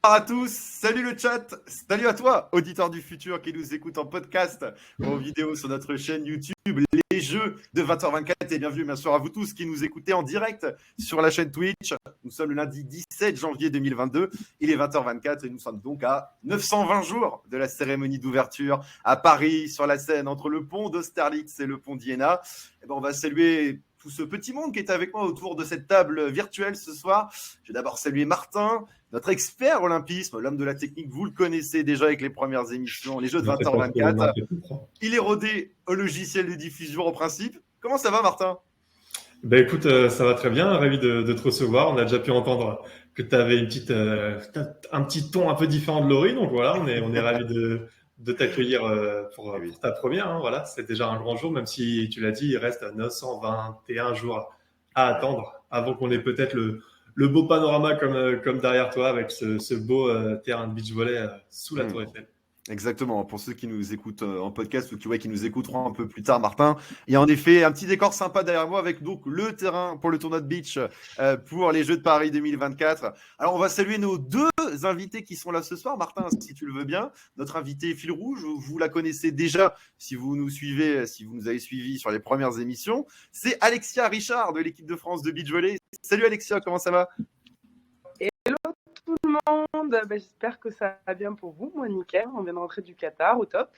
À tous, salut le chat, salut à toi, auditeur du futur qui nous écoute en podcast ou en vidéo sur notre chaîne YouTube Les Jeux de 20h24 et bienvenue bien sûr à vous tous qui nous écoutez en direct sur la chaîne Twitch. Nous sommes le lundi 17 janvier 2022, il est 20h24 et nous sommes donc à 920 jours de la cérémonie d'ouverture à Paris sur la Seine entre le pont d'Austerlitz et le pont d'Iéna. Et ben, on va saluer tout ce petit monde qui est avec moi autour de cette table virtuelle ce soir. Je vais d'abord saluer Martin, notre expert olympisme, l'homme de la technique, vous le connaissez déjà avec les premières émissions, les jeux de 20h24. Il est rodé au logiciel de diffusion en principe. Comment ça va, Martin ? Ben écoute, ça va très bien, ravi de te recevoir. On a déjà pu entendre que tu avais un petit ton un peu différent de Laurie, donc voilà, on est ravi de t'accueillir pour ta première. Hein, voilà, c'est déjà un grand jour, même si tu l'as dit, il reste 921 jours à attendre avant qu'on ait peut-être le beau panorama comme derrière toi avec ce beau terrain de beach volley sous la Tour Eiffel. Exactement, pour ceux qui nous écoutent en podcast ou qui nous écouteront un peu plus tard, Martin, il y a en effet un petit décor sympa derrière moi avec donc le terrain pour le tournoi de beach pour les Jeux de Paris 2024. Alors on va saluer nos deux invités qui sont là ce soir. Martin, si tu le veux bien, notre invité fil rouge, vous la connaissez déjà si vous nous suivez, si vous nous avez suivis sur les premières émissions, c'est Alexia Richard de l'équipe de France de beach volley. Salut Alexia, comment ça va ? Hello tout le monde, j'espère que ça va bien pour vous. Moi nickel, on vient de rentrer du Qatar, au top.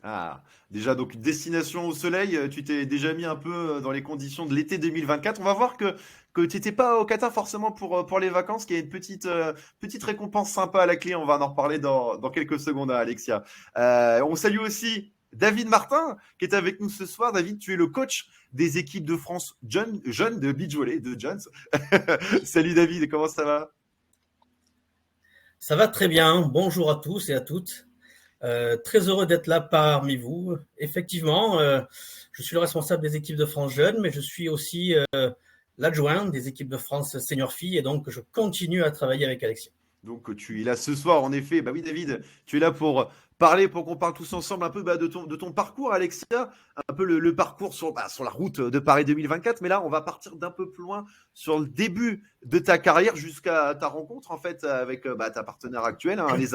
Ah, déjà donc destination au soleil, tu t'es déjà mis un peu dans les conditions de l'été 2024. On va voir que tu n'étais pas au Qatar forcément pour les vacances, qu'il y a une petite récompense sympa à la clé. On va en reparler dans quelques secondes, Alexia. On salue aussi David Martin qui est avec nous ce soir. David, tu es le coach des équipes de France jeunes de beach volley, de Jones. Salut David, comment ça va ? Ça va très bien. Bonjour à tous et à toutes. Très heureux d'être là parmi vous. Effectivement, je suis le responsable des équipes de France jeunes, mais je suis aussi l'adjoint des équipes de France senior filles et donc je continue à travailler avec Alexia. Donc tu es là ce soir, en effet. Bah oui, David, tu es là pour parler, pour qu'on parle tous ensemble un peu de ton parcours, Alexia, un peu le parcours sur la route de Paris 2024. Mais là, on va partir d'un peu plus loin sur le début de ta carrière jusqu'à ta rencontre en fait avec ta partenaire actuelle, hein, les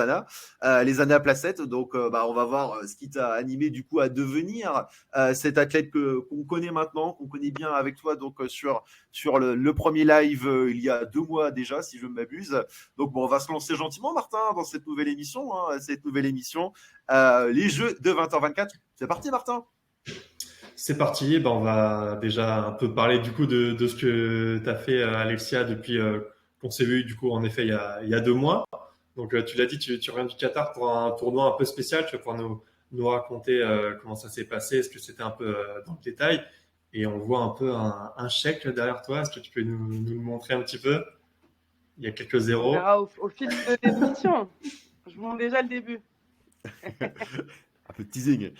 Anna Placette. Donc, on va voir ce qui t'a animé du coup à devenir cet athlète qu'on connaît maintenant, qu'on connaît bien avec toi. Donc sur le premier live il y a 2 mois déjà, si je ne m'abuse. Donc bon, on va se lancer gentiment, Martin, dans cette nouvelle émission. Les Jeux de 20h24. C'est parti, Martin. C'est parti. On va déjà un peu parler du coup de ce que tu as fait, Alexia, depuis qu'on s'est vu du coup en effet il y a 2 mois. Donc tu l'as dit, tu reviens du Qatar pour un tournoi un peu spécial. Tu vas pouvoir nous raconter comment ça s'est passé, est-ce que c'était un peu dans le détail. Et on voit un peu un chèque derrière toi. Est-ce que tu peux nous le montrer un petit peu ? Il y a quelques zéros. On verra au fil de l'émission. Je vous montre déjà le début. Un peu de teasing.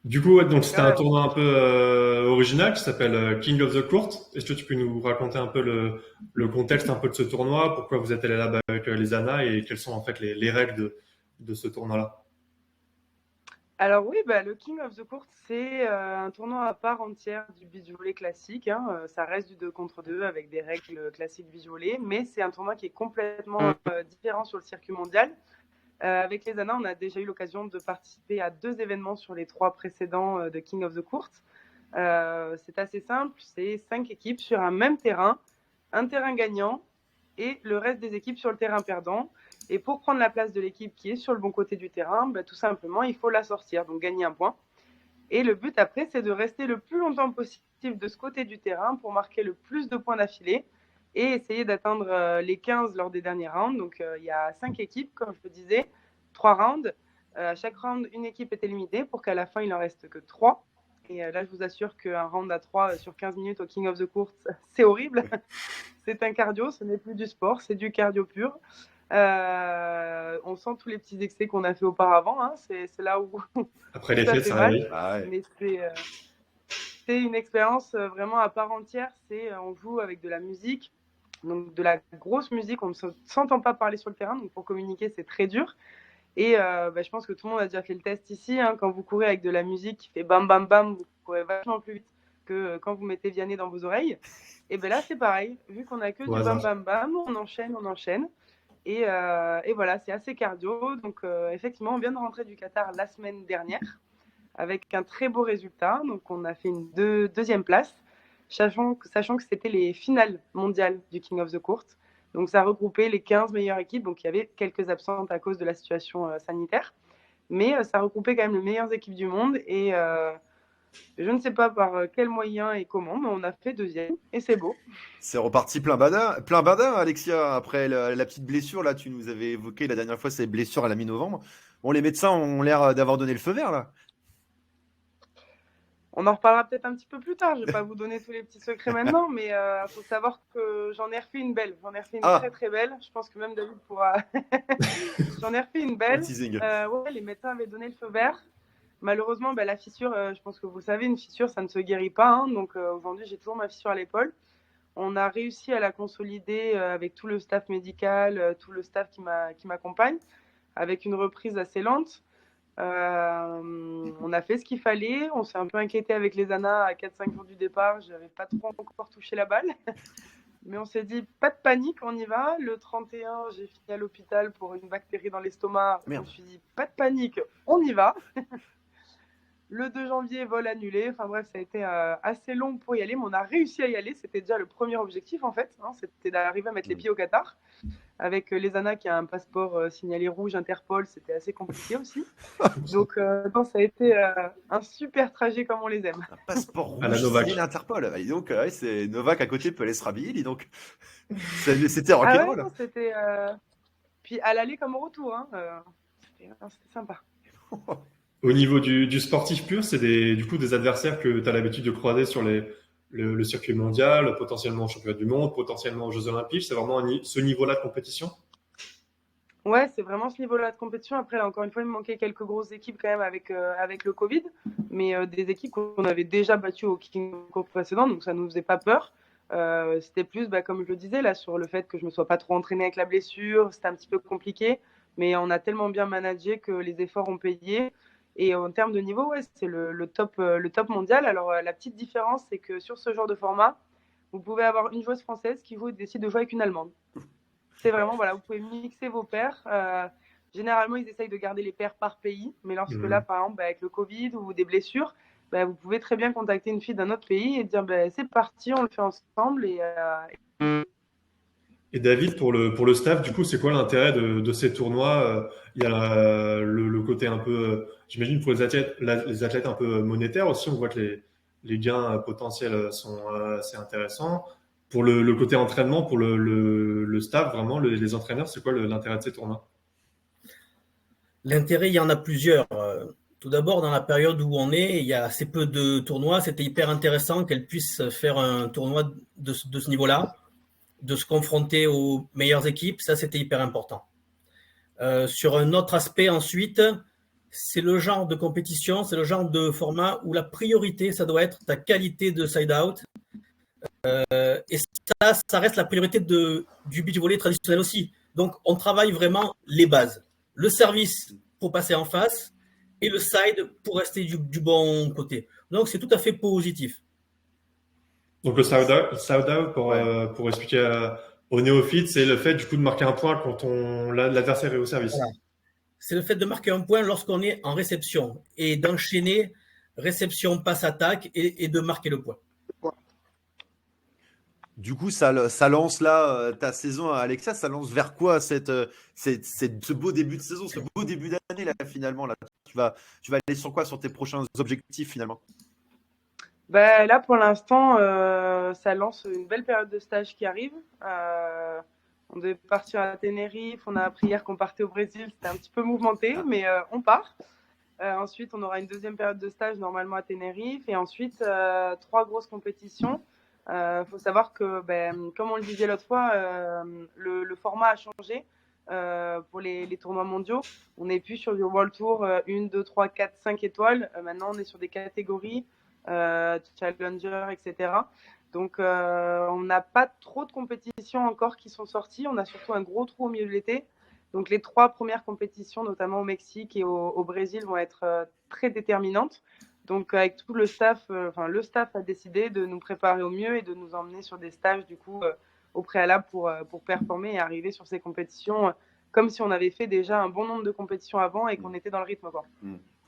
Du coup, donc c'était un tournoi un peu original qui s'appelle King of the Court. Est-ce que tu peux nous raconter un peu le contexte un peu de ce tournoi, pourquoi vous êtes allé là-bas avec les Anna et quelles sont en fait les règles de ce tournoi-là ? Alors oui, le King of the Court, c'est un tournoi à part entière du beach volley classique. Hein. Ça reste du 2 contre 2 avec des règles classiques beach volley, mais c'est un tournoi qui est complètement différent sur le circuit mondial. Avec les Anna, on a déjà eu l'occasion de participer à 2 événements sur les 3 précédents de King of the Court. C'est assez simple, c'est 5 équipes sur un même terrain, un terrain gagnant et le reste des équipes sur le terrain perdant. Et pour prendre la place de l'équipe qui est sur le bon côté du terrain, tout simplement, il faut la sortir, donc gagner un point. Et le but après, c'est de rester le plus longtemps possible de ce côté du terrain pour marquer le plus de points d'affilée et essayer d'atteindre les 15 lors des derniers rounds. Donc, il y a 5 équipes, comme je le disais, 3 rounds. À chaque round, une équipe est éliminée pour qu'à la fin, il n'en reste que 3. Et là, je vous assure qu'un round à 3 sur 15 minutes au King of the Court, c'est horrible. C'est un cardio, ce n'est plus du sport, c'est du cardio pur. On sent tous les petits excès qu'on a fait auparavant. Hein. C'est là où après les fêtes, ça arrive. Mais c'est une expérience vraiment à part entière. On joue avec de la musique, donc de la grosse musique. On ne s'entend pas parler sur le terrain, donc pour communiquer, c'est très dur. Et je pense que tout le monde a déjà fait le test ici. Hein, quand vous courez avec de la musique qui fait bam bam bam, vous courez vachement plus vite que quand vous mettez Vianney dans vos oreilles. Et là, c'est pareil. Vu qu'on a que du bam bam bam, on enchaîne. Et voilà, c'est assez cardio. Donc, effectivement, on vient de rentrer du Qatar la semaine dernière avec un très beau résultat. Donc, on a fait une deuxième place, sachant que c'était les finales mondiales du King of the Court. Donc, ça regroupait les 15 meilleures équipes. Donc, il y avait quelques absentes à cause de la situation sanitaire. Mais ça regroupait quand même les meilleures équipes du monde. Et je ne sais pas par quel moyen et comment, mais on a fait deuxième. Et c'est beau. C'est reparti plein badin, Alexia, après la petite blessure, là, tu nous avais évoqué la dernière fois, ces blessures à la mi-novembre. Bon, les médecins ont l'air d'avoir donné le feu vert, là. On en reparlera peut-être un petit peu plus tard. Je ne vais pas vous donner tous les petits secrets maintenant, mais il faut savoir que j'en ai refait une belle. J'en ai refait une très très belle. Je pense que même David pourra. J'en ai refait une belle. Ouais, les médecins avaient donné le feu vert. Malheureusement, la fissure, je pense que vous le savez, une fissure, ça ne se guérit pas. Hein. Donc aujourd'hui, j'ai toujours ma fissure à l'épaule. On a réussi à la consolider avec tout le staff médical, tout le staff qui m'accompagne, avec une reprise assez lente. On a fait ce qu'il fallait. On s'est un peu inquiété avec les ANA à 4-5 jours du départ. Je n'avais pas trop encore touché la balle. Mais on s'est dit, pas de panique, on y va. Le 31, j'ai fini à l'hôpital pour une bactérie dans l'estomac. Je me suis dit, pas de panique, on y va. Le 2 janvier, vol annulé. Enfin bref, ça a été assez long pour y aller, mais on a réussi à y aller. C'était déjà le premier objectif, en fait. Hein, c'était d'arriver à mettre les pieds au Qatar. Avec les ANA qui a un passeport signalé rouge Interpol, c'était assez compliqué aussi. Donc, ça a été un super trajet comme on les aime. Un passeport rouge signalé Interpol. Et donc, c'est Novak à côté peut aller se rhabiller, dis donc. C'était rock'n'roll. Ah ouais, c'était... Puis à l'aller comme au retour. Hein, c'était sympa. Au niveau du sportif pur, c'est du coup des adversaires que tu as l'habitude de croiser sur le circuit mondial, potentiellement au championnat du monde, potentiellement aux Jeux Olympiques. C'est vraiment ce niveau-là de compétition? Ouais, c'est vraiment ce niveau-là de compétition. Après, là, encore une fois, il me manquait quelques grosses équipes quand même avec le Covid, mais des équipes qu'on avait déjà battues au King Cup précédent, donc ça ne nous faisait pas peur. C'était plus, comme je le disais, là, sur le fait que je ne me sois pas trop entraînée avec la blessure. C'était un petit peu compliqué, mais on a tellement bien managé que les efforts ont payé. Et en termes de niveau, ouais, c'est le top mondial. Alors, la petite différence, c'est que sur ce genre de format, vous pouvez avoir une joueuse française qui décide de jouer avec une Allemande. C'est vraiment, voilà, vous pouvez mixer vos paires. Généralement, ils essayent de garder les paires par pays. Mais lorsque là, par exemple, avec le Covid ou des blessures, vous pouvez très bien contacter une fille d'un autre pays et dire c'est parti, on le fait ensemble. Et David, pour le staff, du coup, c'est quoi l'intérêt de ces tournois? Il y a le côté un peu, j'imagine, pour les athlètes un peu monétaires aussi. On voit que les gains potentiels sont assez intéressants. Pour le côté entraînement, pour le staff, vraiment, les entraîneurs, c'est quoi l'intérêt de ces tournois? L'intérêt, il y en a plusieurs. Tout d'abord, dans la période où on est, il y a assez peu de tournois. C'était hyper intéressant qu'elles puissent faire un tournoi de ce niveau-là, de se confronter aux meilleures équipes. Ça, c'était hyper important. Sur un autre aspect, ensuite, c'est le genre de compétition, c'est le genre de format où la priorité, ça doit être ta qualité de side-out. Et ça reste la priorité du beach volley traditionnel aussi. Donc, on travaille vraiment les bases. Le service pour passer en face et le side pour rester du bon côté. Donc, c'est tout à fait positif. Donc, le side-out pour expliquer aux néophytes, c'est le fait du coup de marquer un point quand l'adversaire est au service. Voilà. C'est le fait de marquer un point lorsqu'on est en réception et d'enchaîner réception, passe, attaque et de marquer le point. Du coup, ça lance là ta saison, Alexia, ça lance vers quoi ce beau début de saison, ce beau début d'année là finalement là. Tu vas aller sur quoi sur tes prochains objectifs finalement? Là, pour l'instant, ça lance une belle période de stage qui arrive. On devait partir à Tenerife. On a appris hier qu'on partait au Brésil. C'était un petit peu mouvementé, mais on part. Ensuite, on aura une deuxième période de stage normalement à Tenerife. Et ensuite, 3 grosses compétitions. Faut savoir que, comme on le disait l'autre fois, le format a changé pour les tournois mondiaux. On n'est plus sur du World Tour 1, 2, 3, 4, 5 étoiles. Maintenant, on est sur des catégories. Challenger, etc. Donc, on n'a pas trop de compétitions encore qui sont sorties. On a surtout un gros trou au milieu de l'été. Donc, les 3 premières compétitions, notamment au Mexique et au Brésil, vont être très déterminantes. Donc, avec tout le staff, le staff a décidé de nous préparer au mieux et de nous emmener sur des stages, du coup, au préalable pour performer et arriver sur ces compétitions comme si on avait fait déjà un bon nombre de compétitions avant et qu'on était dans le rythme, quoi.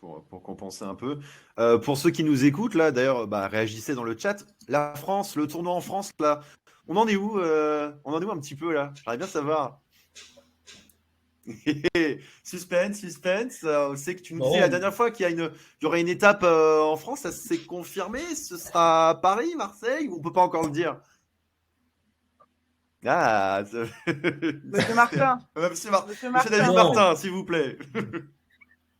Pour compenser un peu. Pour ceux qui nous écoutent, là, d'ailleurs, réagissez dans le chat. La France, le tournoi en France, là, on en est où On en est où un petit peu, là? J'aimerais bien savoir. Suspense. On sait que tu nous disais la dernière fois qu'il y aurait une étape en France. Ça s'est confirmé? Ce sera Paris, Marseille, ou on peut pas encore le dire? Ah, Monsieur Martin. Monsieur David Martin, s'il vous plaît.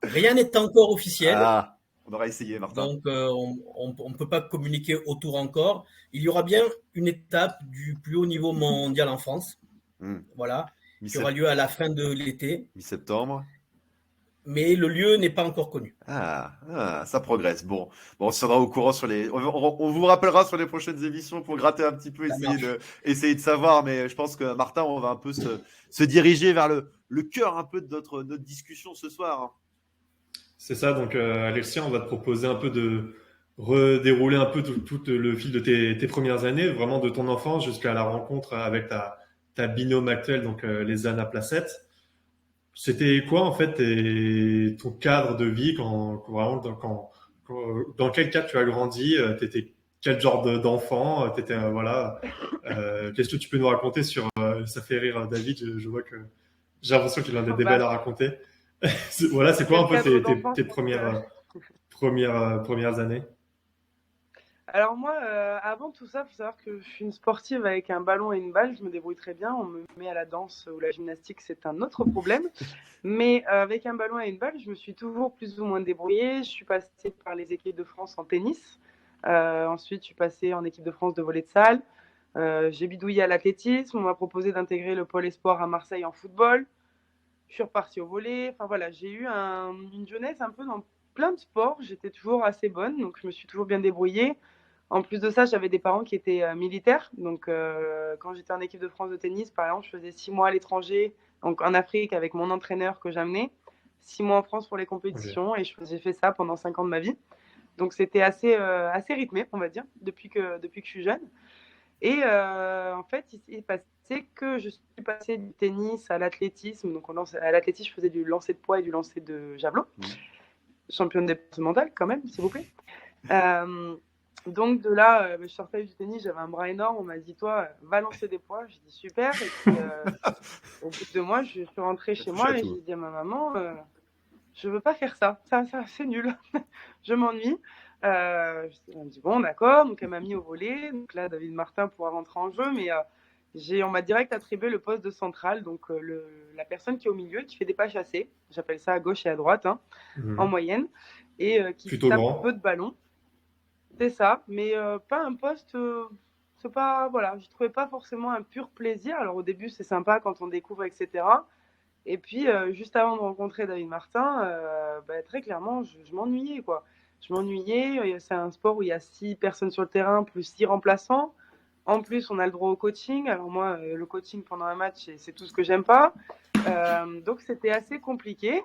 Rien n'est encore officiel. Ah, on aura essayé, Martin. Donc, on ne peut pas communiquer autour encore. Il y aura bien une étape du plus haut niveau mondial en France. Voilà. Qui aura lieu à la fin de l'été. Mi-septembre. Mais le lieu n'est pas encore connu. Ça progresse. Bon, on sera au courant on vous rappellera sur les prochaines émissions pour gratter un petit peu, essayer de savoir. Mais je pense que Martin, on va un peu se diriger vers le cœur un peu de notre discussion ce soir. C'est ça. Donc, Alexia, on va te proposer un peu de redérouler un peu tout le fil de tes premières années, vraiment de ton enfance jusqu'à la rencontre avec ta binôme actuelle, donc les Anna Placette. C'était quoi en fait ton cadre de vie dans quel cadre tu as grandi? T'étais quel genre d'enfant? Qu'est-ce que tu peux nous raconter sur ça fait rire David, je vois que j'ai l'impression qu'il en a des belles à raconter. Voilà, c'est quoi un peu tes premières années? Alors moi, avant tout ça, il faut savoir que je suis une sportive avec un ballon et une balle. Je me débrouille très bien. On me met à la danse ou la gymnastique, c'est un autre problème. Mais avec un ballon et une balle, je me suis toujours plus ou moins débrouillée. Je suis passée par les équipes de France en tennis. Ensuite, je suis passée en équipe de France de volley de salle. J'ai bidouillé à l'athlétisme. On m'a proposé d'intégrer le pôle espoir à Marseille en football. Je suis repartie au volley. Enfin voilà, j'ai eu une jeunesse un peu dans plein de sports. J'étais toujours assez bonne, donc je me suis toujours bien débrouillée. En plus de ça, j'avais des parents qui étaient militaires. Donc, quand j'étais en équipe de France de tennis, par exemple, je faisais 6 mois à l'étranger, donc en Afrique avec mon entraîneur que j'amenais, 6 mois en France pour les compétitions. Et j'ai fait ça pendant 5 ans de ma vie. Donc, c'était assez rythmé, on va dire, depuis que je suis jeune. Et en fait, il s'est passé que je suis passée du tennis à l'athlétisme. Donc, à l'athlétisme, je faisais du lancer de poids et du lancer de javelot. Championne départementale, quand même, s'il vous plaît. Donc de là, je sortais du tennis, j'avais un bras énorme. On m'a dit, toi, va lancer des poids. J'ai dit super. Et puis, au bout de 2 mois, je suis rentrée chez moi et j'ai dit à ma maman, je veux pas faire ça. Ça c'est nul. Je m'ennuie. Elle me dit bon, d'accord. Donc elle m'a mis au volley. Donc là, David Martin pourra rentrer en jeu, mais on m'a direct attribué le poste de central. Donc la personne qui est au milieu, qui fait des pas chassés. J'appelle ça à gauche et à droite, en moyenne, et qui plutôt tape grand. un peu de ballon. C'est ça, mais pas un poste. C'est pas, voilà, je trouvais pas forcément un pur plaisir. Alors au début, c'est sympa quand on découvre, etc. Et puis juste avant de rencontrer David Martin, très clairement, je m'ennuyais, quoi. Je m'ennuyais. C'est un sport où il y a 6 personnes sur le terrain plus 6 remplaçants. En plus, on a le droit au coaching. Alors moi, le coaching pendant un match, c'est tout ce que j'aime pas. Donc c'était assez compliqué.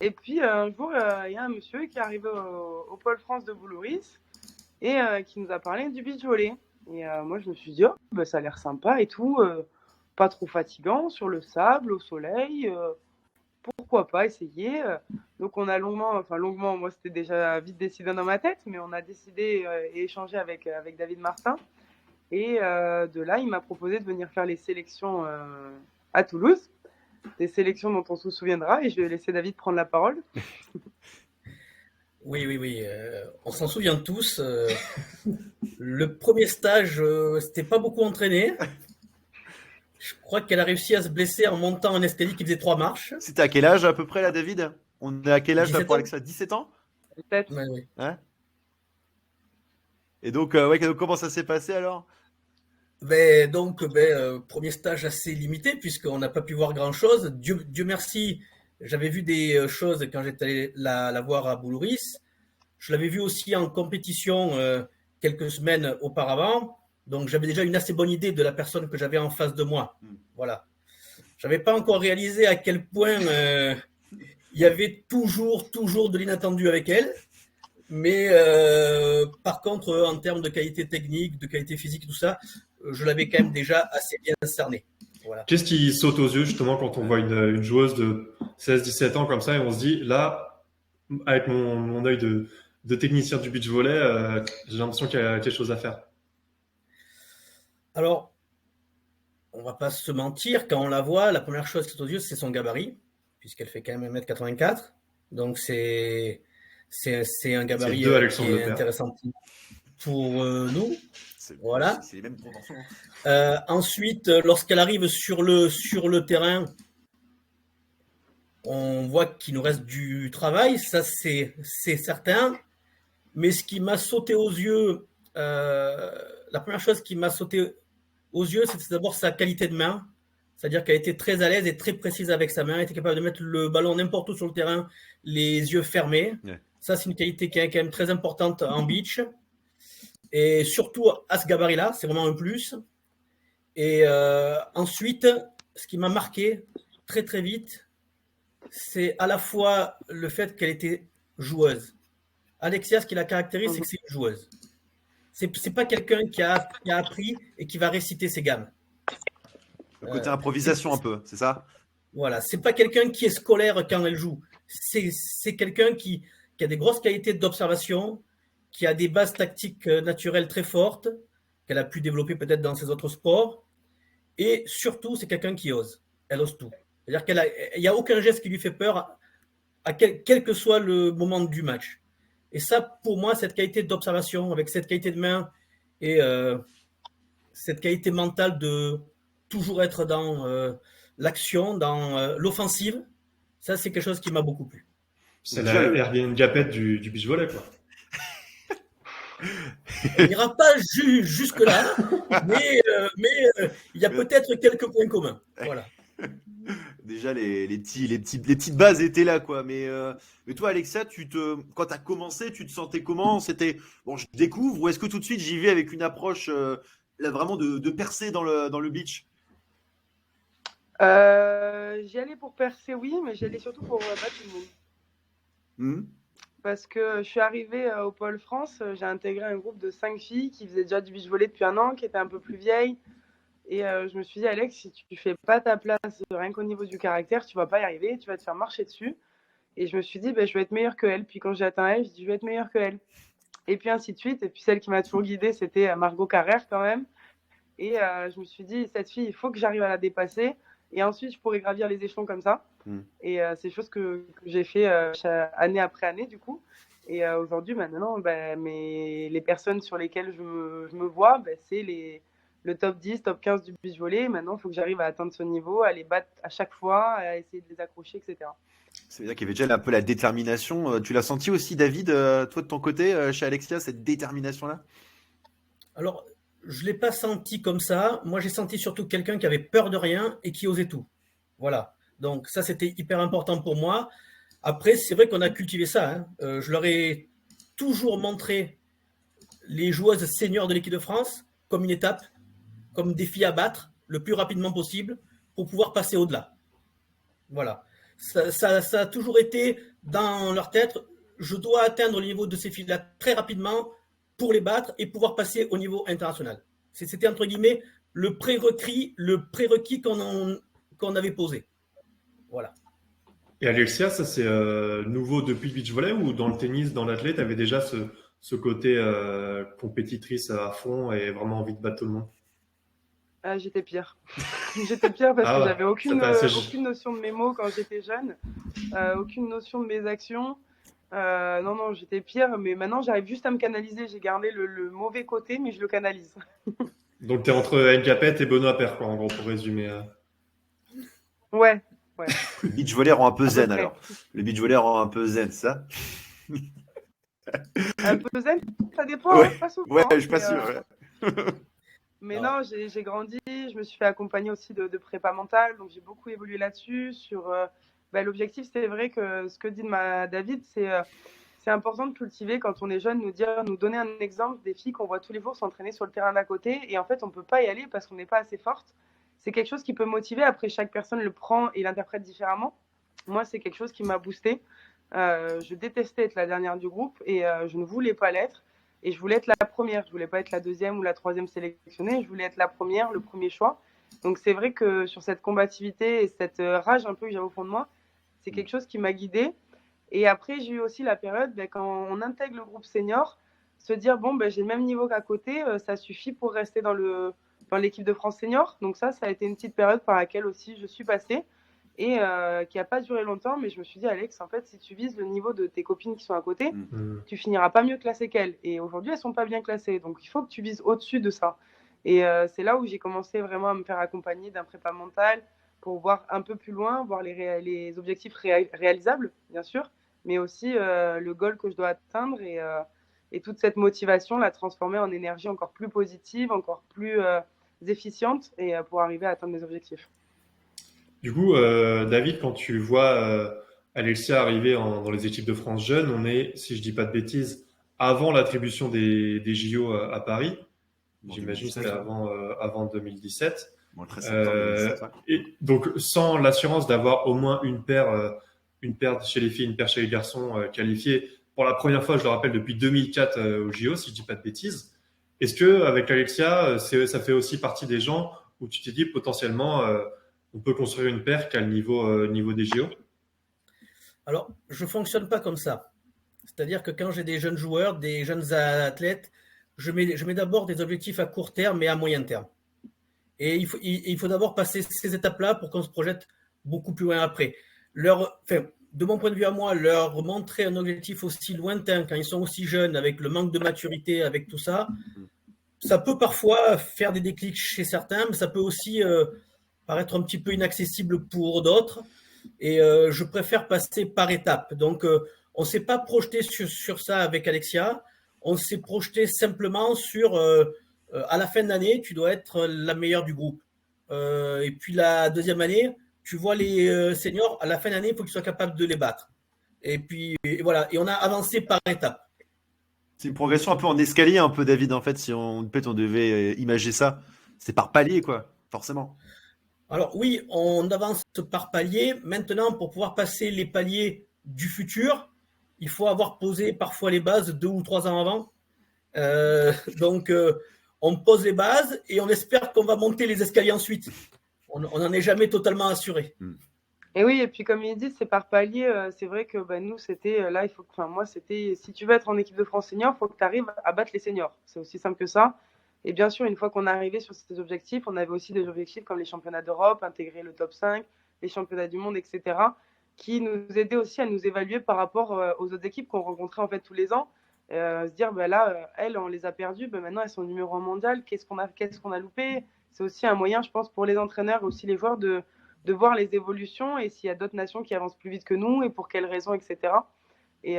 Et puis un jour, il y a un monsieur qui est arrivé au Pôle France de Boulouris et qui nous a parlé du beach volley. Et moi, je me suis dit, ça a l'air sympa et tout, pas trop fatigant, sur le sable, au soleil, pourquoi pas essayer. Donc on a longuement, moi c'était déjà vite décidé dans ma tête, mais on a décidé et échangé avec David Martin. Et de là, il m'a proposé de venir faire les sélections à Toulouse. Des sélections dont on se souviendra, et je vais laisser David prendre la parole. Oui. On s'en souvient tous. Le premier stage, c'était pas beaucoup entraîné. Je crois qu'elle a réussi à se blesser en montant en escalier qui faisait 3 marches. C'était à quel âge à peu près là, David? On est à quel âge là pour Alexa? 17 ans? Peut-être. Oui. Hein? Et donc, comment ça s'est passé alors? Premier stage assez limité puisqu'on n'a pas pu voir grand-chose. Dieu merci, j'avais vu des choses quand j'étais allé la voir à Boulouris. Je l'avais vu aussi en compétition quelques semaines auparavant. Donc, j'avais déjà une assez bonne idée de la personne que j'avais en face de moi. Voilà. J'avais pas encore réalisé à quel point il y avait toujours de l'inattendu avec elle. Mais par contre, en termes de qualité technique, de qualité physique, tout ça, je l'avais quand même déjà assez bien cerné. Voilà. Qu'est-ce qui saute aux yeux justement quand on voit une joueuse de 16-17 ans comme ça et on se dit là, avec mon œil de technicien du beach volley, j'ai l'impression qu'il y a quelque chose à faire. Alors, on va pas se mentir, quand on la voit, la première chose qui saute aux yeux, c'est son gabarit, puisqu'elle fait quand même 1m84. Donc, c'est un gabarit qui est intéressant pour nous. Voilà. C'est les mêmes proportions. Ensuite, lorsqu'elle arrive sur le terrain, on voit qu'il nous reste du travail, ça c'est certain. Mais ce qui m'a sauté aux yeux, la première chose qui m'a sauté aux yeux, c'est d'abord sa qualité de main. C'est-à-dire qu'elle était très à l'aise et très précise avec sa main. Elle était capable de mettre le ballon n'importe où sur le terrain, les yeux fermés. Ouais. Ça, c'est une qualité qui est quand même très importante en beach. Et surtout à ce gabarit-là, c'est vraiment un plus. Et ensuite, ce qui m'a marqué très très vite, c'est à la fois le fait qu'elle était joueuse. Alexia, ce qui la caractérise, c'est que c'est une joueuse. C'est pas quelqu'un qui a appris et qui va réciter ses gammes. Le côté improvisation un peu, c'est ça? Voilà, c'est pas quelqu'un qui est scolaire quand elle joue. C'est quelqu'un qui a des grosses qualités d'observation, qui a des bases tactiques naturelles très fortes, qu'elle a pu développer peut-être dans ses autres sports. Et surtout, c'est quelqu'un qui ose. Elle ose tout. C'est-à-dire qu'il n'y a aucun geste qui lui fait peur, quel que soit le moment du match. Et ça, pour moi, cette qualité d'observation, avec cette qualité de main et cette qualité mentale de toujours être dans l'action, dans l'offensive, ça, c'est quelque chose qui m'a beaucoup plu. C'est la Erwin Gapet du beach volley, quoi. On n'ira pas jusque-là, mais il y a peut-être quelques points communs. Voilà. Déjà, les petites bases étaient là, quoi. Mais toi, Alexia, quand tu as commencé, tu te sentais comment? C'était, bon, je découvre, ou est-ce que tout de suite, j'y vais avec une approche là, vraiment de percer dans le beach? J'y allais pour percer, oui, mais j'y allais surtout pour battre tout le monde. Parce que je suis arrivée au Pôle France, j'ai intégré un groupe de 5 filles qui faisaient déjà du beach volley depuis 1 an, qui étaient un peu plus vieilles. Et je me suis dit, Alex, si tu fais pas ta place rien qu'au niveau du caractère, tu vas pas y arriver, tu vas te faire marcher dessus. Et je me suis dit, je vais être meilleure que elle. Puis quand j'ai atteint elle, je dis, je vais être meilleure que elle. Et puis ainsi de suite. Et puis celle qui m'a toujours guidée, c'était Margot Carrère quand même. Et je me suis dit, cette fille, il faut que j'arrive à la dépasser. Et ensuite, je pourrais gravir les échelons comme ça. Et c'est chose que j'ai fait année après année, du coup. Et aujourd'hui, maintenant, les personnes sur lesquelles je me vois, c'est le top 10, top 15 du beach volley. Maintenant, il faut que j'arrive à atteindre ce niveau, à les battre à chaque fois, à essayer de les accrocher, etc. Ça veut dire qu'il y avait déjà un peu la détermination. Tu l'as senti aussi, David, toi de ton côté, chez Alexia, cette détermination-là? Alors, je ne l'ai pas senti comme ça. Moi, j'ai senti surtout quelqu'un qui avait peur de rien et qui osait tout. Voilà. Donc, ça, c'était hyper important pour moi. Après, c'est vrai qu'on a cultivé ça. Hein. Je leur ai toujours montré les joueuses seniors de l'équipe de France comme une étape, comme défi à battre le plus rapidement possible pour pouvoir passer au-delà. Voilà. Ça a toujours été dans leur tête. Je dois atteindre le niveau de ces filles-là très rapidement pour les battre et pouvoir passer au niveau international. C'était entre guillemets le prérequis qu'on avait posé. Voilà. Et Alexia, ça c'est nouveau depuis le beach volley ou dans le tennis, dans l'athlète, tu avais déjà ce côté compétitrice à fond et vraiment envie de battre tout le monde? J'étais pire. J'étais pire parce que j'avais aucune notion de mes mots quand j'étais jeune, aucune notion de mes actions. Non, j'étais pire, mais maintenant j'arrive juste à me canaliser. J'ai gardé le mauvais côté, mais je le canalise. Donc tu es entre Ngapet et Benoît Paire, quoi, en gros, pour résumer. Ouais. Le beach volley rend un peu zen, alors. Le beach volley rend un peu zen, ça? Un peu zen, ça dépend, ouais. Hein, pas souvent. Ouais, je suis pas sûr. Ouais. Mais non, j'ai grandi, je me suis fait accompagner aussi de prépa mentale, donc j'ai beaucoup évolué là-dessus. Sur l'objectif, c'est vrai que ce que dit David, c'est important de cultiver quand on est jeune, nous donner un exemple des filles qu'on voit tous les jours s'entraîner sur le terrain d'à côté, et en fait, on peut pas y aller parce qu'on n'est pas assez forte. C'est quelque chose qui peut motiver. Après, chaque personne le prend et l'interprète différemment. Moi, c'est quelque chose qui m'a boostée. Je détestais être la dernière du groupe et je ne voulais pas l'être. Et je voulais être la première. Je voulais pas être la deuxième ou la troisième sélectionnée. Je voulais être la première, le premier choix. Donc c'est vrai que sur cette combativité et cette rage un peu que j'avais au fond de moi, c'est quelque chose qui m'a guidée. Et après, j'ai eu aussi la période, quand on intègre le groupe senior, se dire, bon, j'ai le même niveau qu'à côté, ça suffit pour rester dans l'équipe de France senior. Donc ça a été une petite période par laquelle aussi je suis passée et qui n'a pas duré longtemps, mais je me suis dit, Alex, en fait, si tu vises le niveau de tes copines qui sont à côté, tu finiras pas mieux classées qu'elles. Et aujourd'hui, elles sont pas bien classées. Donc il faut que tu vises au-dessus de ça. Et c'est là où j'ai commencé vraiment à me faire accompagner d'un prépa mental pour voir un peu plus loin, voir les objectifs réalisables, bien sûr, mais aussi le goal que je dois atteindre et toute cette motivation, la transformer en énergie encore plus positive, encore plus efficiente et pour arriver à atteindre mes objectifs. Du coup, David, quand tu vois Alexia arriver dans les équipes de France jeunes, on est, si je dis pas de bêtises, avant l'attribution des JO à Paris. J'imagine que c'était avant 2017. Bon, le 13 septembre 2017, ouais. Et donc, sans l'assurance d'avoir au moins une paire chez les filles, une paire chez les garçons qualifiée pour la première fois, je le rappelle, depuis 2004 au JO, si je dis pas de bêtises. Est-ce que avec Alexia, ça fait aussi partie des gens où tu t'es dit potentiellement on peut construire une paire qui a le niveau des JO? Alors, je ne fonctionne pas comme ça. C'est-à-dire que quand j'ai des jeunes joueurs, des jeunes athlètes, je mets d'abord des objectifs à court terme et à moyen terme. Et il faut d'abord passer ces étapes-là pour qu'on se projette beaucoup plus loin après. De mon point de vue à moi, leur montrer un objectif aussi lointain quand ils sont aussi jeunes, avec le manque de maturité, avec tout ça, ça peut parfois faire des déclics chez certains, mais ça peut aussi paraître un petit peu inaccessible pour d'autres. Et je préfère passer par étapes. Donc, on ne s'est pas projeté sur ça avec Alexia. On s'est projeté simplement sur, à la fin de l'année, tu dois être la meilleure du groupe. Et puis la deuxième année, tu vois les seniors, à la fin de l'année, il faut qu'ils soient capables de les battre. Et puis voilà, et on a avancé par étapes. C'est une progression un peu en escalier, un peu, David, en fait, si on devait imager ça. C'est par palier, quoi, forcément. Alors oui, on avance par palier. Maintenant, pour pouvoir passer les paliers du futur, il faut avoir posé parfois les bases 2 ou 3 ans avant. Donc, on pose les bases et on espère qu'on va monter les escaliers ensuite. On n'en est jamais totalement assuré. Et oui, et puis comme il dit, c'est par palier. C'est vrai que nous, c'était là, moi, c'était si tu veux être en équipe de France senior, il faut que tu arrives à battre les seniors. C'est aussi simple que ça. Et bien sûr, une fois qu'on est arrivé sur ces objectifs, on avait aussi des objectifs comme les championnats d'Europe, intégrer le top 5, les championnats du monde, etc., qui nous aidaient aussi à nous évaluer par rapport aux autres équipes qu'on rencontrait en fait tous les ans. Se dire, là, elles, on les a perdues, maintenant elles sont numéro 1 mondial, qu'est-ce qu'on a loupé? C'est aussi un moyen, je pense, pour les entraîneurs et aussi les joueurs de voir les évolutions et s'il y a d'autres nations qui avancent plus vite que nous et pour quelles raisons, etc. Et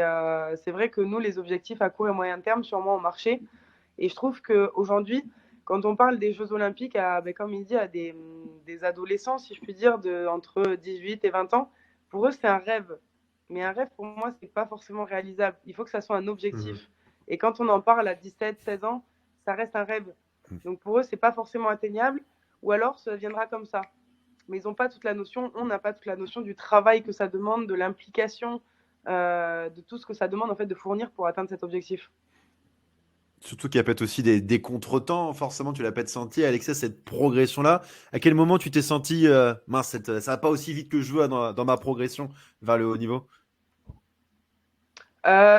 c'est vrai que nous, les objectifs à court et moyen terme, sûrement, ont marché. Et je trouve qu'aujourd'hui, quand on parle des Jeux Olympiques, comme il dit, à des adolescents, si je puis dire, entre 18 et 20 ans, pour eux, c'est un rêve. Mais un rêve, pour moi, ce n'est pas forcément réalisable. Il faut que ça soit un objectif. Et quand on en parle à 17, 16 ans, ça reste un rêve. Donc pour eux, ce n'est pas forcément atteignable. Ou alors, ça viendra comme ça. Mais ils n'ont pas toute la notion, on n'a pas toute la notion du travail que ça demande, de l'implication, de tout ce que ça demande en fait de fournir pour atteindre cet objectif. Surtout qu'il y a peut-être aussi des contretemps, forcément, tu l'as peut-être senti, Alexia, cette progression-là. À quel moment tu t'es senti, mince, ça va pas aussi vite que je veux dans ma progression vers le haut niveau?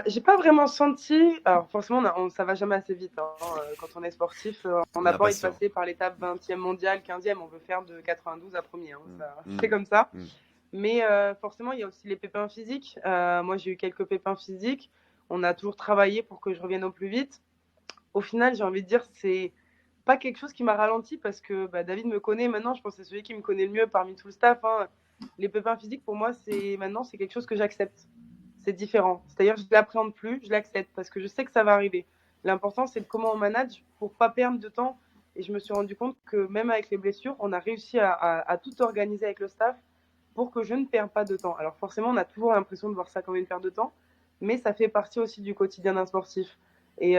J'ai pas vraiment senti. Alors, forcément, ça va jamais assez vite. Quand on est sportif, on n'a pas envie de passer par l'étape 20e mondiale, 15e. On veut faire de 92 à premier. C'est comme ça. Mais forcément, il y a aussi les pépins physiques. Moi, j'ai eu quelques pépins physiques. On a toujours travaillé pour que je revienne au plus vite. Au final, j'ai envie de dire, c'est pas quelque chose qui m'a ralenti parce que David me connaît maintenant. Je pense que c'est celui qui me connaît le mieux parmi tout le staff. Les pépins physiques, pour moi, c'est quelque chose que j'accepte. C'est différent. C'est-à-dire, je ne l'appréhende plus, je l'accepte parce que je sais que ça va arriver. L'important, c'est de comment on manage pour ne pas perdre de temps. Et je me suis rendu compte que même avec les blessures, on a réussi à tout organiser avec le staff pour que je ne perde pas de temps. Alors forcément, on a toujours l'impression de voir ça comme une perte de temps, mais ça fait partie aussi du quotidien d'un sportif. Et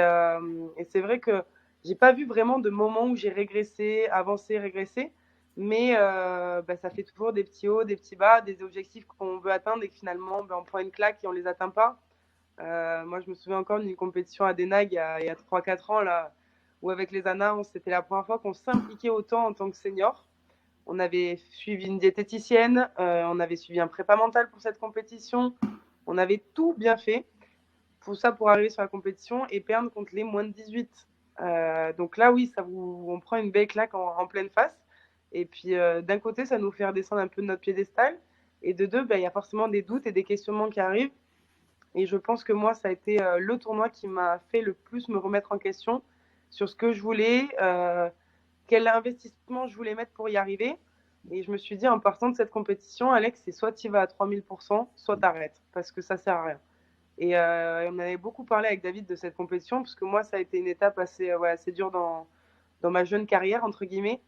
c'est vrai que je n'ai pas vu vraiment de moment où j'ai régressé, avancé, régressé. Mais ça fait toujours des petits hauts, des petits bas, des objectifs qu'on veut atteindre et que finalement, on prend une claque et on ne les atteint pas. Moi, je me souviens encore d'une compétition à Denag il y a 3-4 ans, là, où avec les ANA, c'était la première fois qu'on s'impliquait autant en tant que senior. On avait suivi une diététicienne, on avait suivi un prépa mental pour cette compétition. On avait tout bien fait pour ça, pour arriver sur la compétition et perdre contre les moins de 18. Donc là, oui, on prend une belle claque en pleine face. Et puis, d'un côté, ça nous fait redescendre un peu de notre piédestal. Et de deux, il y a forcément des doutes et des questionnements qui arrivent. Et je pense que moi, ça a été le tournoi qui m'a fait le plus me remettre en question sur ce que je voulais, quel investissement je voulais mettre pour y arriver. Et je me suis dit, en partant de cette compétition, Alex, c'est soit tu y vas à 3000%, soit tu arrêtes, parce que ça sert à rien. Et on avait beaucoup parlé avec David de cette compétition, parce que moi, ça a été une étape assez dure dans ma jeune carrière, entre guillemets,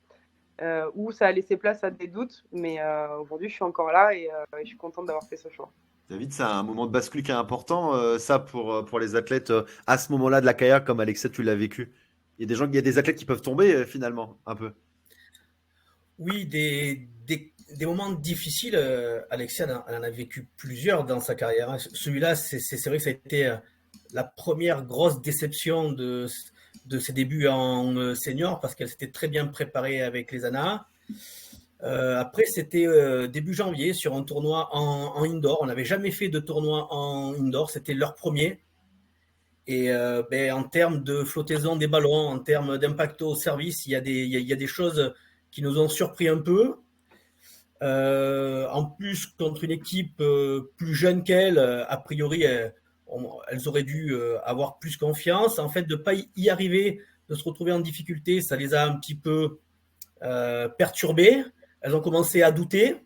où ça a laissé place à des doutes. Mais aujourd'hui, je suis encore là et je suis contente d'avoir fait ce choix. David, c'est un moment de bascule qui est important, ça, pour les athlètes à ce moment-là de la carrière, comme Alexia, tu l'as vécu. Il y a des athlètes qui peuvent tomber, finalement, un peu. Oui, des moments difficiles, Alexia elle en a vécu plusieurs dans sa carrière, hein. Celui-là, c'est vrai que ça a été la première grosse déception de ses débuts en senior, parce qu'elle s'était très bien préparée avec les ANA. Après, c'était début janvier sur un tournoi en indoor. On n'avait jamais fait de tournoi en indoor, c'était leur premier. Et en termes de flottaison des ballons, en termes d'impact au service, il y a des choses qui nous ont surpris un peu. En plus, contre une équipe plus jeune qu'elle, a priori, elles auraient dû avoir plus confiance. En fait, de ne pas y arriver, de se retrouver en difficulté, ça les a un petit peu perturbées. Elles ont commencé à douter.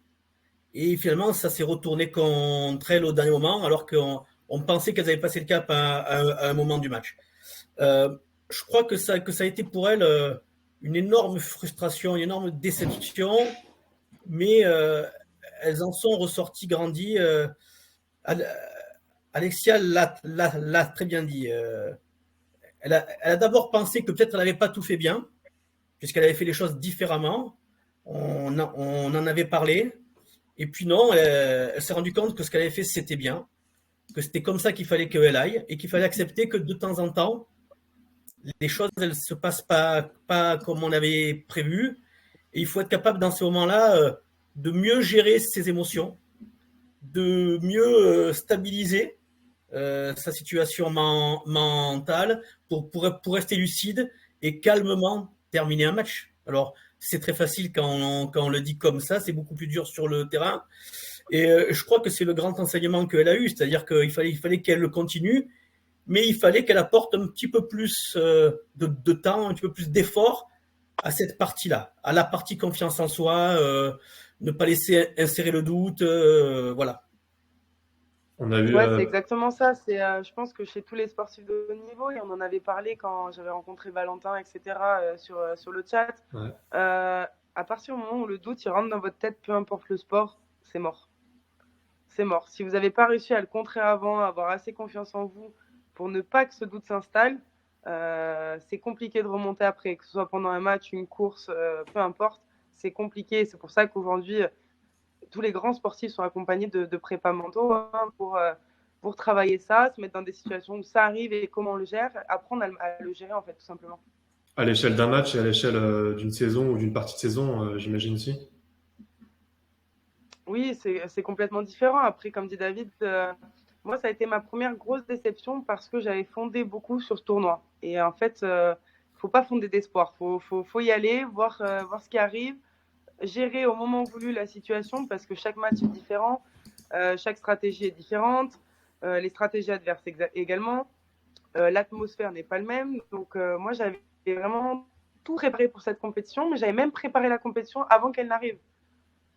Et finalement, ça s'est retourné contre elles au dernier moment, alors qu'on pensait qu'elles avaient passé le cap à un moment du match. Je crois que ça a été pour elles une énorme frustration, une énorme déception, mais elles en sont ressorties grandies. Alexia l'a très bien dit. Elle a d'abord pensé que peut-être elle n'avait pas tout fait bien, puisqu'elle avait fait les choses différemment. On en avait parlé. Et puis non, elle s'est rendue compte que ce qu'elle avait fait, c'était bien, que c'était comme ça qu'il fallait qu'elle aille, et qu'il fallait accepter que de temps en temps, les choses ne se passent pas comme on avait prévu. Et il faut être capable, dans ces moments-là, de mieux gérer ses émotions, de mieux stabiliser sa situation mentale pour rester lucide et calmement terminer un match. Alors, c'est très facile quand on le dit comme ça, c'est beaucoup plus dur sur le terrain. Et je crois que c'est le grand enseignement qu'elle a eu, c'est-à-dire qu'il fallait qu'elle continue, mais il fallait qu'elle apporte un petit peu plus de temps, un petit peu plus d'effort à cette partie-là, à la partie confiance en soi, ne pas laisser insérer le doute, voilà. On a vu. Ouais, c'est exactement ça. Je pense que chez tous les sportifs de haut niveau, et on en avait parlé quand j'avais rencontré Valentin, etc., sur le chat, Ouais. à partir du moment où le doute il rentre dans votre tête, peu importe le sport, c'est mort. C'est mort. Si vous n'avez pas réussi à le contrer avant, à avoir assez confiance en vous pour ne pas que ce doute s'installe, c'est compliqué de remonter après, que ce soit pendant un match, une course, peu importe, c'est compliqué. C'est pour ça qu'aujourd'hui, tous les grands sportifs sont accompagnés de prépa mentaux, hein, pour travailler ça, se mettre dans des situations où ça arrive et comment on le gère, apprendre à le gérer en fait, tout simplement. À l'échelle d'un match et à l'échelle d'une saison ou d'une partie de saison, j'imagine aussi. Oui, c'est complètement différent. Après, comme dit David, moi, ça a été ma première grosse déception parce que j'avais fondé beaucoup sur ce tournoi. Et en fait, faut pas fonder d'espoir. Faut y aller, voir ce qui arrive, gérer au moment voulu la situation parce que chaque match est différent, chaque stratégie est différente, les stratégies adverses également. L'atmosphère n'est pas le même. Donc, moi, j'avais vraiment tout préparé pour cette compétition, mais j'avais même préparé la compétition avant qu'elle n'arrive.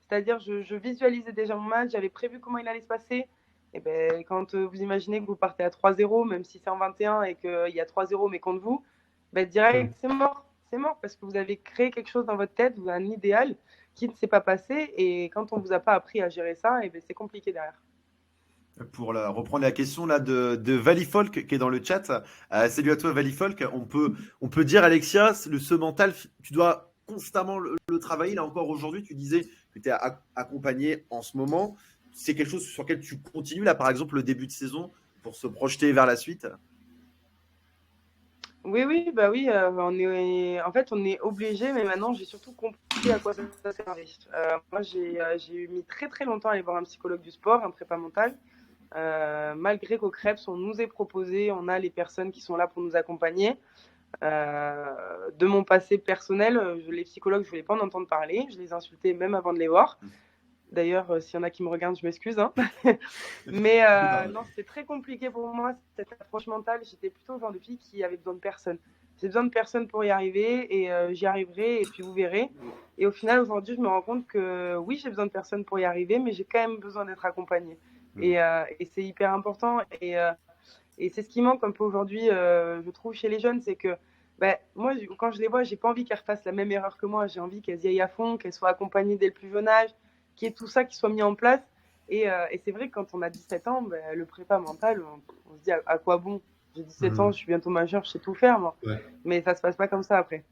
C'est-à-dire, je visualisais déjà mon match, j'avais prévu comment il allait se passer. Et ben, quand vous imaginez que vous partez à 3-0, même si c'est en 21 et qu'il y a 3-0 mais contre vous, ben, direct, c'est mort. C'est mort parce que vous avez créé quelque chose dans votre tête, vous avez un idéal qui ne s'est pas passé. Et quand on ne vous a pas appris à gérer ça, et ben, c'est compliqué derrière. Pour reprendre la question là de Valifolk qui est dans le chat, salut à toi Valifolk. On peut dire, Alexia, ce mental, tu dois constamment le travailler. Là encore aujourd'hui, tu disais que tu es accompagné en ce moment. C'est quelque chose sur lequel tu continues. Là, par exemple, le début de saison, pour se projeter vers la suite? Oui, bah oui, en fait, on est obligé, mais maintenant, j'ai surtout compris à quoi ça servait. Moi, j'ai mis très très longtemps à aller voir un psychologue du sport, un prépa mental. Malgré qu'au Krebs, on nous ait proposé, on a les personnes qui sont là pour nous accompagner. De mon passé personnel, les psychologues, je voulais pas en entendre parler. Je les insultais même avant de les voir. D'ailleurs, s'il y en a qui me regardent, je m'excuse. Hein. Mais non, c'était très compliqué pour moi, cette approche mentale. J'étais plutôt le genre de fille qui avait besoin de personne. J'ai besoin de personne pour y arriver et j'y arriverai et puis vous verrez. Et au final, aujourd'hui, je me rends compte que oui, j'ai besoin de personne pour y arriver, mais j'ai quand même besoin d'être accompagnée. Et c'est hyper important. Et c'est ce qui manque un peu aujourd'hui, je trouve, chez les jeunes, c'est que moi, quand je les vois, j'ai pas envie qu'elles refassent la même erreur que moi. J'ai envie qu'elles y aillent à fond, qu'elles soient accompagnées dès le plus jeune âge, qu'il y ait tout ça qui soit mis en place. Et c'est vrai que quand on a 17 ans, le prépa mental, on se dit à quoi bon? J'ai 17 ans, je suis bientôt majeur, je sais tout faire, moi. Ouais. Mais ça se passe pas comme ça après.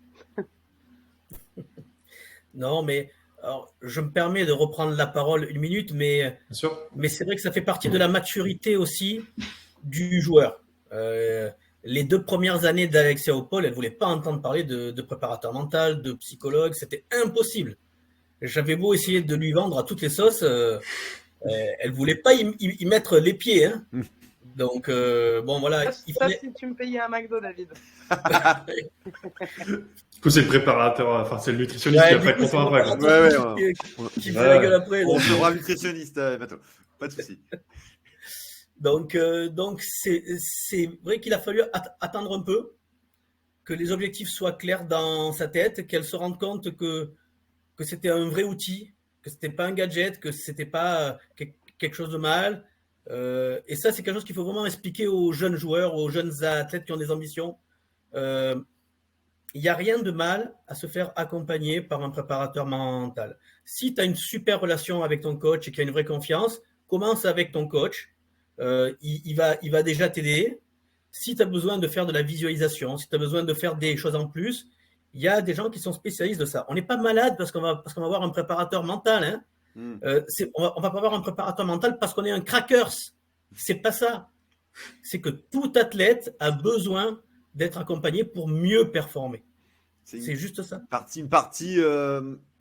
Non, mais alors, je me permets de reprendre la parole une minute, Bien sûr. mais c'est vrai que ça fait partie de la maturité aussi du joueur. Les 2 premières années d'Alexia Paul, elle ne voulait pas entendre parler de préparateur mental, de psychologue, c'était impossible. J'avais beau essayer de lui vendre à toutes les sauces, elle ne voulait pas y mettre les pieds. Hein. Donc, bon, voilà. Sauf si tu me payais un McDo, David. Du coup, c'est le préparateur, enfin, c'est le nutritionniste qui est après content après. Qui fait la gueule après. On sera nutritionniste, Mato. Pas de souci. Donc c'est vrai qu'il a fallu attendre un peu, que les objectifs soient clairs dans sa tête, qu'elle se rende compte que c'était un vrai outil, que c'était pas un gadget, que c'était pas quelque chose de mal. Et ça, c'est quelque chose qu'il faut vraiment expliquer aux jeunes joueurs, aux jeunes athlètes qui ont des ambitions. Il n'y a rien de mal à se faire accompagner par un préparateur mental. Si tu as une super relation avec ton coach et qu'il y a une vraie confiance, commence avec ton coach. Il va déjà t'aider. Si tu as besoin de faire de la visualisation, si tu as besoin de faire des choses en plus, il y a des gens qui sont spécialistes de ça. On n'est pas malade parce qu'on va avoir un préparateur mental. Hein. On va pas avoir un préparateur mental parce qu'on est un crackers. C'est pas ça. C'est que tout athlète a besoin d'être accompagné pour mieux performer. C'est juste ça. Une partie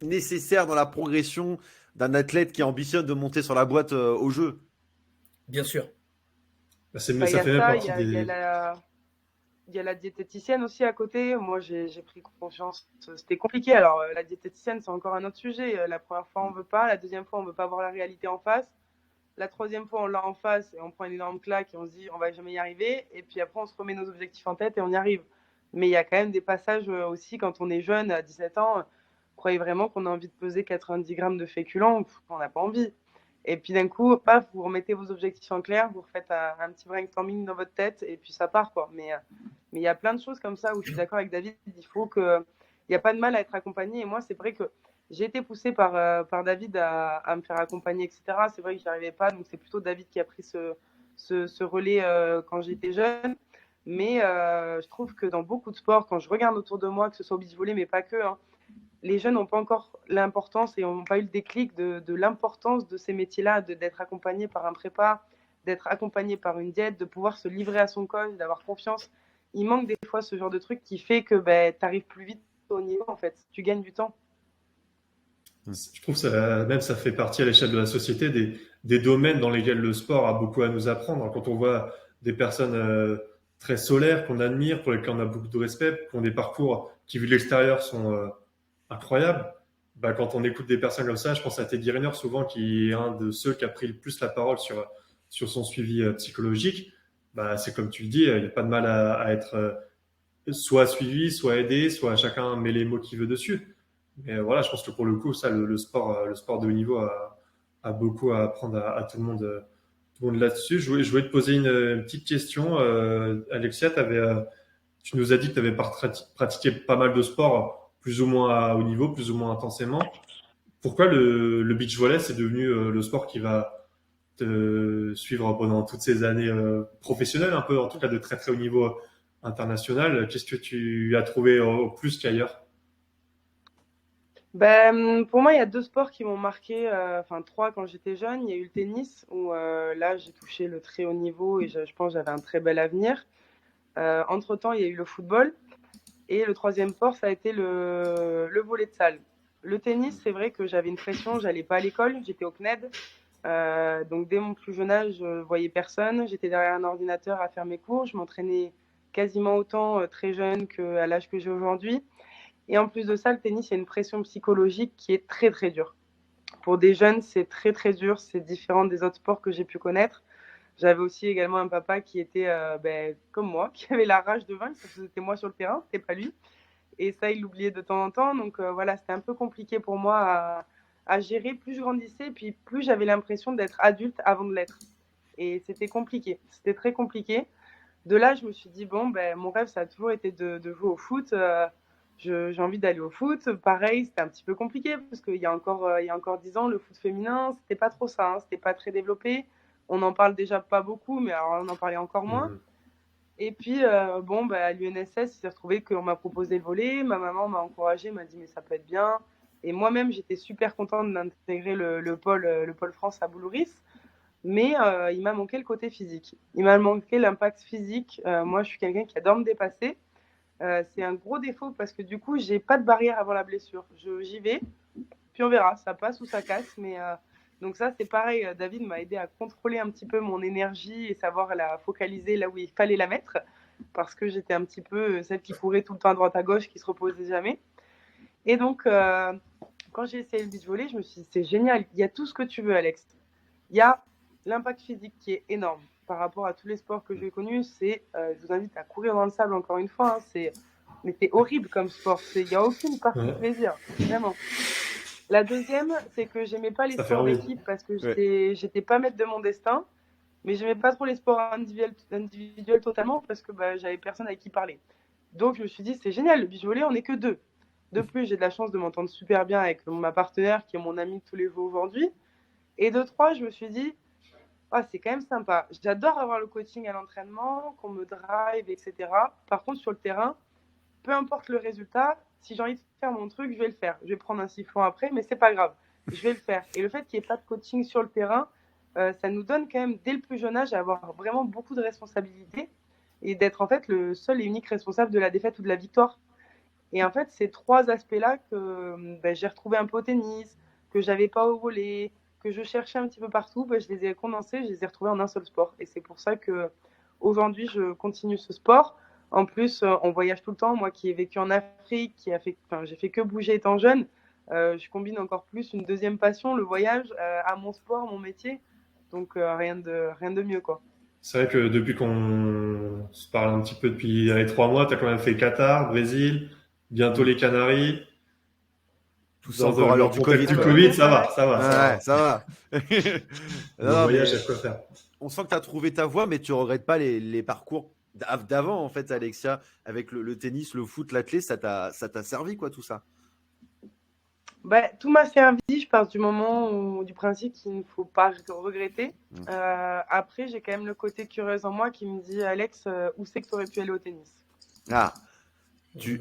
nécessaire dans la progression d'un athlète qui ambitionne de monter sur la boîte au jeu. Bien sûr. Ça fait même partie des... Il y a la diététicienne aussi à côté. Moi, j'ai pris confiance. C'était compliqué. Alors, la diététicienne, c'est encore un autre sujet. La première fois, on veut pas. La deuxième fois, on veut pas voir la réalité en face. La troisième fois, on l'a en face et on prend une énorme claque et on se dit, on va jamais y arriver. Et puis après, on se remet nos objectifs en tête et on y arrive. Mais il y a quand même des passages aussi, quand on est jeune, à 17 ans, croyez vraiment qu'on a envie de peser 90 grammes de féculents, on n'a pas envie. Et puis d'un coup, paf, vous remettez vos objectifs en clair, vous refaites un petit brainstorming dans votre tête et puis ça part, quoi. Mais il y a plein de choses comme ça où je suis d'accord avec David, il n'y a pas de mal à être accompagné. Et moi, c'est vrai que j'ai été poussée par David à me faire accompagner, etc. C'est vrai que je n'y arrivais pas, donc c'est plutôt David qui a pris ce relais quand j'étais jeune. Mais je trouve que dans beaucoup de sports, quand je regarde autour de moi, que ce soit au beach volley, mais pas que, hein, les jeunes n'ont pas encore l'importance et n'ont pas eu le déclic de l'importance de ces métiers-là, d'être accompagné par un prépa, d'être accompagné par une diète, de pouvoir se livrer à son coach, d'avoir confiance. Il manque des fois ce genre de truc qui fait que tu arrives plus vite au niveau, en fait. Tu gagnes du temps. Je trouve que ça fait partie à l'échelle de la société des domaines dans lesquels le sport a beaucoup à nous apprendre. Quand on voit des personnes très solaires qu'on admire, pour lesquelles on a beaucoup de respect, qui ont des parcours qui, vu de l'extérieur, sont incroyables. Quand on écoute des personnes comme ça, je pense à Teddy Riner souvent, qui est un de ceux qui a pris le plus la parole sur son suivi psychologique. C'est comme tu le dis, il n'y a pas de mal à être soit suivi, soit aidé, soit chacun met les mots qu'il veut dessus. Mais voilà, je pense que pour le coup, ça, le sport de haut niveau a beaucoup à apprendre à tout le monde là-dessus. Je voulais te poser une petite question. Alexia, tu nous as dit que tu avais pratiqué pas mal de sports, plus ou moins à haut niveau, plus ou moins intensément. Pourquoi le beach volley, c'est devenu le sport qui va te suivre pendant toutes ces années professionnelles, un peu, en tout cas de très très haut niveau international? Qu'est-ce que tu as trouvé au plus qu'ailleurs? Pour moi, il y a deux sports qui m'ont marqué, enfin trois quand j'étais jeune. Il y a eu le tennis, où là, j'ai touché le très haut niveau et je pense que j'avais un très bel avenir. Entre-temps, il y a eu le football. Et le troisième sport, ça a été le volley de salle. Le tennis, c'est vrai que j'avais une pression, j'allais pas à l'école, j'étais au CNED. Donc dès mon plus jeune âge, je voyais personne. J'étais derrière un ordinateur à faire mes cours. Je m'entraînais quasiment autant très jeune qu'à l'âge que j'ai aujourd'hui. Et en plus de ça, le tennis, il y a une pression psychologique qui est très très dure. Pour des jeunes, c'est très très dur. C'est différent des autres sports que j'ai pu connaître. J'avais aussi également un papa qui était comme moi, qui avait la rage de vaincre, parce que c'était moi sur le terrain, c'était pas lui. Et ça, il l'oubliait de temps en temps. Donc voilà, c'était un peu compliqué pour moi à gérer. Plus je grandissais, puis plus j'avais l'impression d'être adulte avant de l'être. Et c'était compliqué, c'était très compliqué. De là, je me suis dit, bon, mon rêve, ça a toujours été de jouer au foot. J'ai envie d'aller au foot. Pareil, c'était un petit peu compliqué parce qu'il y a encore 10 ans, le foot féminin, c'était pas trop ça, hein, c'était pas très développé. On en parle déjà pas beaucoup, mais alors on en parlait encore moins. Et puis, à l'UNSS, il s'est retrouvé qu'on m'a proposé le volley. Ma maman m'a encouragée, m'a dit, mais ça peut être bien. Et moi-même, j'étais super contente d'intégrer le pôle France à Boulouris. Mais il m'a manqué le côté physique. Il m'a manqué l'impact physique. Moi, je suis quelqu'un qui adore me dépasser. C'est un gros défaut parce que du coup, j'ai pas de barrière avant la blessure. J'y vais, puis on verra, ça passe ou ça casse. Mais donc ça, c'est pareil. David m'a aidé à contrôler un petit peu mon énergie et savoir la focaliser là où il fallait la mettre, parce que j'étais un petit peu celle qui courait tout le temps à droite à gauche, qui se reposait jamais. Et donc, quand j'ai essayé le beach volley, je me suis dit, c'est génial. Il y a tout ce que tu veux, Alex. Il y a l'impact physique qui est énorme par rapport à tous les sports que j'ai connus. Je vous invite à courir dans le sable encore une fois. Mais c'est horrible comme sport. Il n'y a aucune partie de plaisir, vraiment. La deuxième, c'est que j'aimais pas les sports d'équipe parce que j'étais pas maître de mon destin, mais j'aimais pas trop les sports individuels totalement parce que j'avais personne avec qui parler. Donc je me suis dit, c'est génial, le beach volley, on n'est que deux. De plus, j'ai de la chance de m'entendre super bien avec ma partenaire qui est mon amie de tous les jours aujourd'hui. Et de trois, je me suis dit, c'est quand même sympa. J'adore avoir le coaching à l'entraînement, qu'on me drive, etc. Par contre, sur le terrain, peu importe le résultat, si j'ai envie de faire mon truc, je vais le faire. Je vais prendre un sifflon après, mais c'est pas grave. Je vais le faire. Et le fait qu'il n'y ait pas de coaching sur le terrain, ça nous donne quand même, dès le plus jeune âge, à avoir vraiment beaucoup de responsabilités et d'être en fait le seul et unique responsable de la défaite ou de la victoire. Et en fait, ces trois aspects-là que j'ai retrouvé un peu au tennis, que j'avais pas au volley, que je cherchais un petit peu partout, je les ai condensés, je les ai retrouvés en un seul sport. Et c'est pour ça que aujourd'hui, je continue ce sport. En plus, on voyage tout le temps. Moi qui ai vécu en Afrique, j'ai fait que bouger étant jeune, je combine encore plus une deuxième passion, le voyage, à mon sport, mon métier. Donc rien de mieux, quoi. C'est vrai que depuis qu'on se parle un petit peu depuis les 3 mois, tu as quand même fait Qatar, Brésil, bientôt les Canaries. Tout ça encore à l'heure du Covid. Du Covid, ça va. Ça va. Le voyage, il y a quoi faire. On sent que tu as trouvé ta voie, mais tu regrettes pas les parcours d'avant, en fait, Alexia, avec le tennis, le foot, l'athlé, ça t'a servi, quoi, tout ça? Tout m'a servi, je pars du principe qu'il ne faut pas regretter. Après, j'ai quand même le côté curieuse en moi qui me dit, Alex, où c'est que tu aurais pu aller au tennis? Tu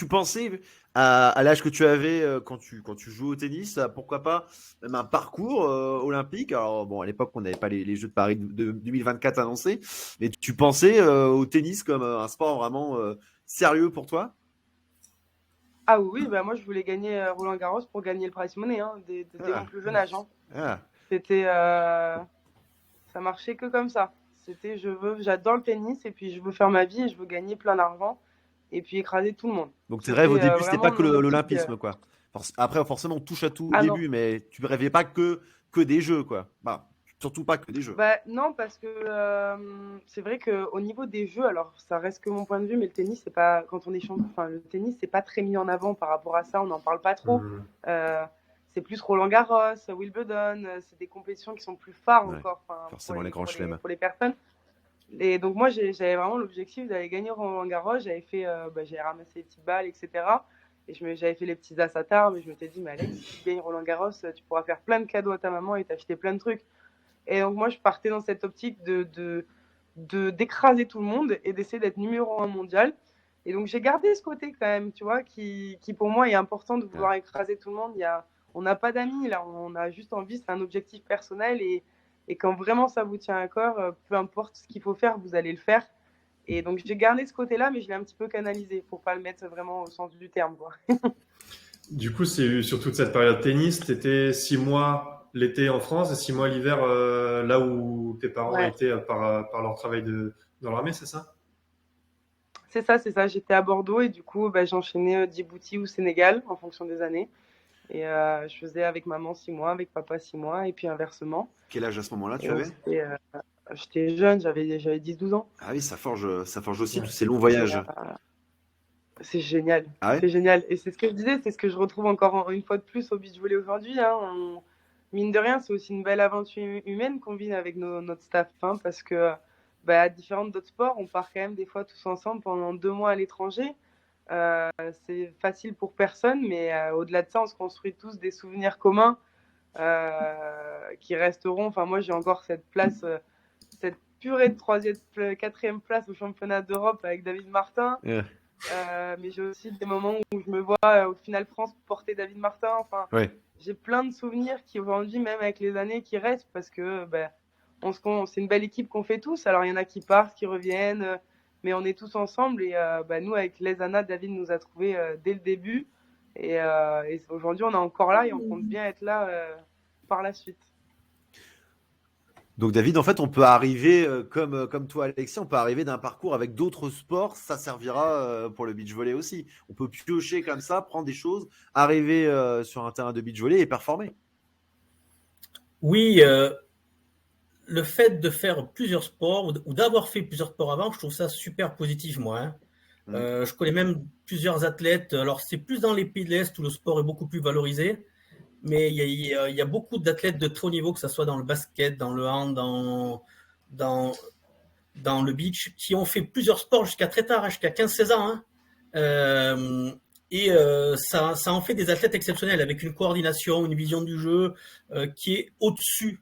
pensais à l'âge que tu avais quand tu joues au tennis, pourquoi pas même un parcours olympique? Alors bon, à l'époque, on n'avait pas les Jeux de Paris de 2024 annoncés, mais tu pensais au tennis comme un sport vraiment sérieux pour toi? Ah oui, moi je voulais gagner Roland Garros pour gagner le Prize Money, dès mon plus jeune âge. C'était, ça marchait que comme ça. C'était, j'adore le tennis et puis je veux faire ma vie et je veux gagner plein d'argent et puis écraser tout le monde. Donc tes rêves au début, c'était pas que l'olympisme, quoi. Après, forcément, on touche à tout au début, mais tu rêvais pas que des jeux, quoi. Surtout pas que des jeux. Non, parce que c'est vrai qu'au niveau des jeux, alors ça reste que mon point de vue, mais le tennis, c'est pas, quand on est le tennis, c'est pas très mis en avant par rapport à ça, on n'en parle pas trop. C'est plus Roland Garros, Wimbledon, c'est des compétitions qui sont plus phares encore. Forcément, les grands chelems. Pour les personnes. Et donc moi, j'avais vraiment l'objectif d'aller gagner Roland Garros. J'avais fait, j'ai ramassé les petites balles, etc. Et j'avais fait les petits as à tard, mais je m'étais dit, mais Alex, si tu gagnes Roland Garros, tu pourras faire plein de cadeaux à ta maman et t'acheter plein de trucs. Et donc moi, je partais dans cette optique d'écraser tout le monde et d'essayer d'être numéro 1 mondial. Et donc, j'ai gardé ce côté quand même, tu vois, qui pour moi est important de vouloir écraser tout le monde. On n'a pas d'amis, là, on a juste envie, c'est un objectif personnel. Et quand vraiment ça vous tient à cœur, peu importe ce qu'il faut faire, vous allez le faire. Et donc, j'ai gardé ce côté-là, mais je l'ai un petit peu canalisé pour pas le mettre vraiment au sens du terme, quoi. Du coup, c'est sur toute cette période tennis, tu étais 6 mois l'été en France et 6 mois l'hiver là où tes parents Ouais. étaient par leur travail dans l'armée, c'est ça? C'est ça, c'est ça. J'étais à Bordeaux et du coup, j'enchaînais Djibouti ou Sénégal en fonction des années. Et je faisais avec maman 6 mois, avec papa 6 mois, et puis inversement. Quel âge à ce moment-là tu Et avais? j'étais jeune, j'avais 10-12 ans. Ah oui, ça forge aussi tous ces longs voyages. C'est génial, Ah ouais? c'est génial. Et c'est ce que je disais, c'est ce que je retrouve encore une fois de plus au beach volley aujourd'hui. Hein. Mine de rien, c'est aussi une belle aventure humaine qu'on vit avec notre staff, hein, parce que à différents d'autres sports, on part quand même des fois tous ensemble pendant 2 mois à l'étranger. C'est facile pour personne, mais au-delà de ça, on se construit tous des souvenirs communs qui resteront. Enfin, moi, j'ai encore cette place, cette purée de 3e, 4e place au championnat d'Europe avec David Martin. Yeah. Mais j'ai aussi des moments où je me vois au final France porter David Martin. Enfin, Ouais. j'ai plein de souvenirs qui aujourd'hui, même avec les années, qui restent parce que c'est une belle équipe qu'on fait tous. Alors il y en a qui partent, qui reviennent, mais on est tous ensemble. Et nous, avec les Anna, David nous a trouvés dès le début. Et aujourd'hui, on est encore là et on compte bien être là par la suite. Donc David, en fait, on peut arriver, comme toi Alexis, on peut arriver d'un parcours avec d'autres sports, ça servira pour le beach volley aussi. On peut piocher comme ça, prendre des choses, arriver sur un terrain de beach volley et performer. Oui, le fait de faire plusieurs sports ou d'avoir fait plusieurs sports avant, je trouve ça super positif, moi. Hein. Je connais même plusieurs athlètes. Alors, c'est plus dans les pays de l'Est où le sport est beaucoup plus valorisé. Mais il y a beaucoup d'athlètes de très haut niveau, que ce soit dans le basket, dans le hand, dans le beach, qui ont fait plusieurs sports jusqu'à très tard, jusqu'à 15-16 ans. Hein. Ça en fait des athlètes exceptionnels, avec une coordination, une vision du jeu qui est au-dessus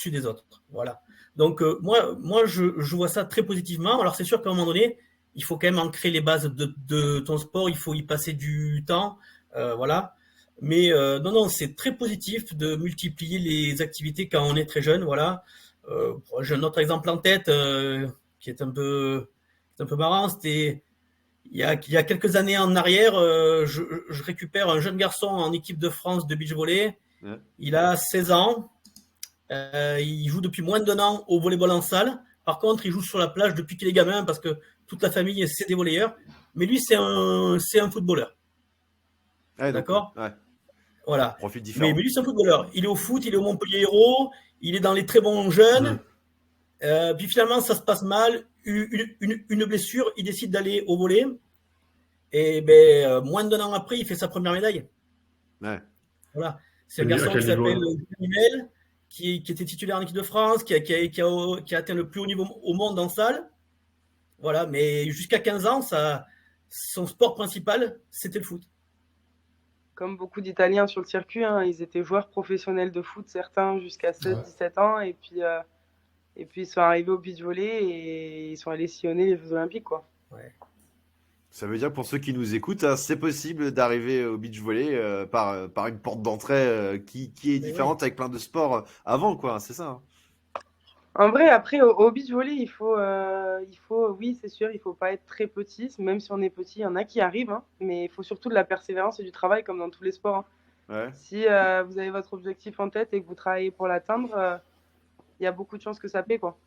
des autres. Voilà. Donc, moi je vois ça très positivement. Alors, c'est sûr qu'à un moment donné, il faut quand même ancrer les bases de ton sport, il faut y passer du temps. Voilà. Mais non, c'est très positif de multiplier les activités quand on est très jeune. Voilà. J'ai un autre exemple en tête qui est un peu marrant. C'était il y a quelques années en arrière. Je récupère un jeune garçon en équipe de France de beach volley. Ouais. Il a 16 ans. Il joue depuis moins d'1 an au volleyball en salle. Par contre, il joue sur la plage depuis qu'il est gamin parce que toute la famille, c'est des volleyeurs. Mais lui, c'est un footballeur. Ouais, d'accord. Ouais. Voilà. Profil différent. Mais lui, c'est un footballeur. Il est au foot, il est au Montpellier Hérault, il est dans les très bons jeunes. Puis finalement, ça se passe mal. Une blessure, il décide d'aller au volley. Et moins d'1 an après, il fait sa première médaille. Ouais. Voilà. C'est un garçon qui s'appelle Nimel, qui était titulaire en équipe de France, qui a atteint le plus haut niveau au monde en salle. Voilà. Mais jusqu'à 15 ans, son sport principal, c'était le foot. Comme beaucoup d'Italiens sur le circuit, hein, ils étaient joueurs professionnels de foot, certains jusqu'à 16-17 ans, et puis ils sont arrivés au beach volley et ils sont allés sillonner les Jeux Olympiques, quoi. Ouais. Ça veut dire pour ceux qui nous écoutent, hein, c'est possible d'arriver au beach volley par une porte d'entrée qui est différente avec plein de sports avant, quoi. C'est ça. Hein. En vrai, après, au beach volley, il faut, oui, c'est sûr, il faut pas être très petit. Même si on est petit, il y en a qui arrivent, hein, mais il faut surtout de la persévérance et du travail, comme dans tous les sports. Hein. Ouais. Si vous avez votre objectif en tête et que vous travaillez pour l'atteindre, il y a beaucoup de chances que ça paie, quoi.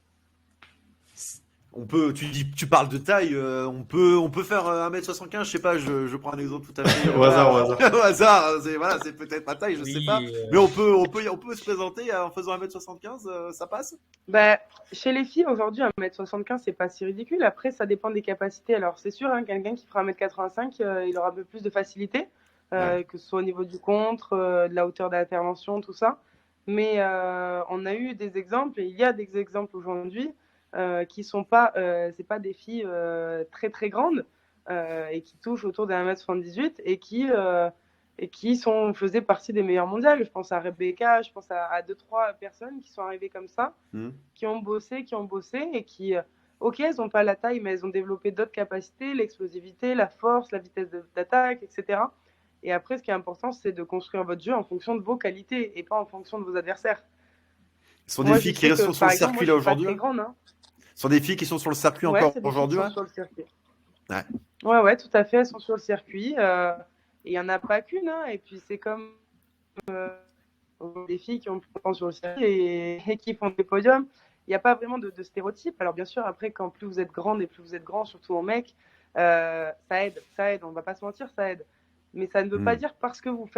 Tu parles de taille, on peut faire 1m75, je sais pas, je prends un exemple tout à fait. Au hasard. Au hasard, c'est peut-être ma taille, je sais pas. Mais on peut se présenter en faisant 1m75, ça passe? Chez les filles, aujourd'hui, 1m75, c'est pas si ridicule. Après, ça dépend des capacités. Alors, c'est sûr, hein, quelqu'un qui fera 1m85, il aura un peu plus de facilité, que ce soit au niveau du contre, de la hauteur d'intervention, tout ça. Mais on a eu des exemples, et il y a des exemples aujourd'hui, qui sont pas, c'est pas des filles très très grandes et qui touchent autour de 1m78 et qui faisaient partie des meilleures mondiales. Je pense à Rebecca, je pense à 2-3 personnes qui sont arrivées comme ça, qui ont bossé et qui Ok, elles n'ont pas la taille, mais elles ont développé d'autres capacités, l'explosivité, la force, la vitesse d'attaque, etc. Et après, ce qui est important, c'est de construire votre jeu en fonction de vos qualités et pas en fonction de vos adversaires. Ce sont Moi, des je filles qui sais restent que, sur par le exemple, moi, circuit je là suis pas aujourd'hui. très grande. Hein. Ce sont des filles qui sont sur le circuit Ouais, encore c'est des filles qui aujourd'hui. sont sur le circuit. Ouais, tout à fait, elles sont sur le circuit. Et il n'y en a pas qu'une. Hein. Et puis, c'est comme des filles qui ont pourtant sur le circuit et qui font des podiums. Il n'y a pas vraiment de stéréotype. Alors, bien sûr, après, quand plus vous êtes grande et plus vous êtes grand, surtout en mec, ça aide. On ne va pas se mentir, ça aide. Mais ça ne veut pas dire parce que vous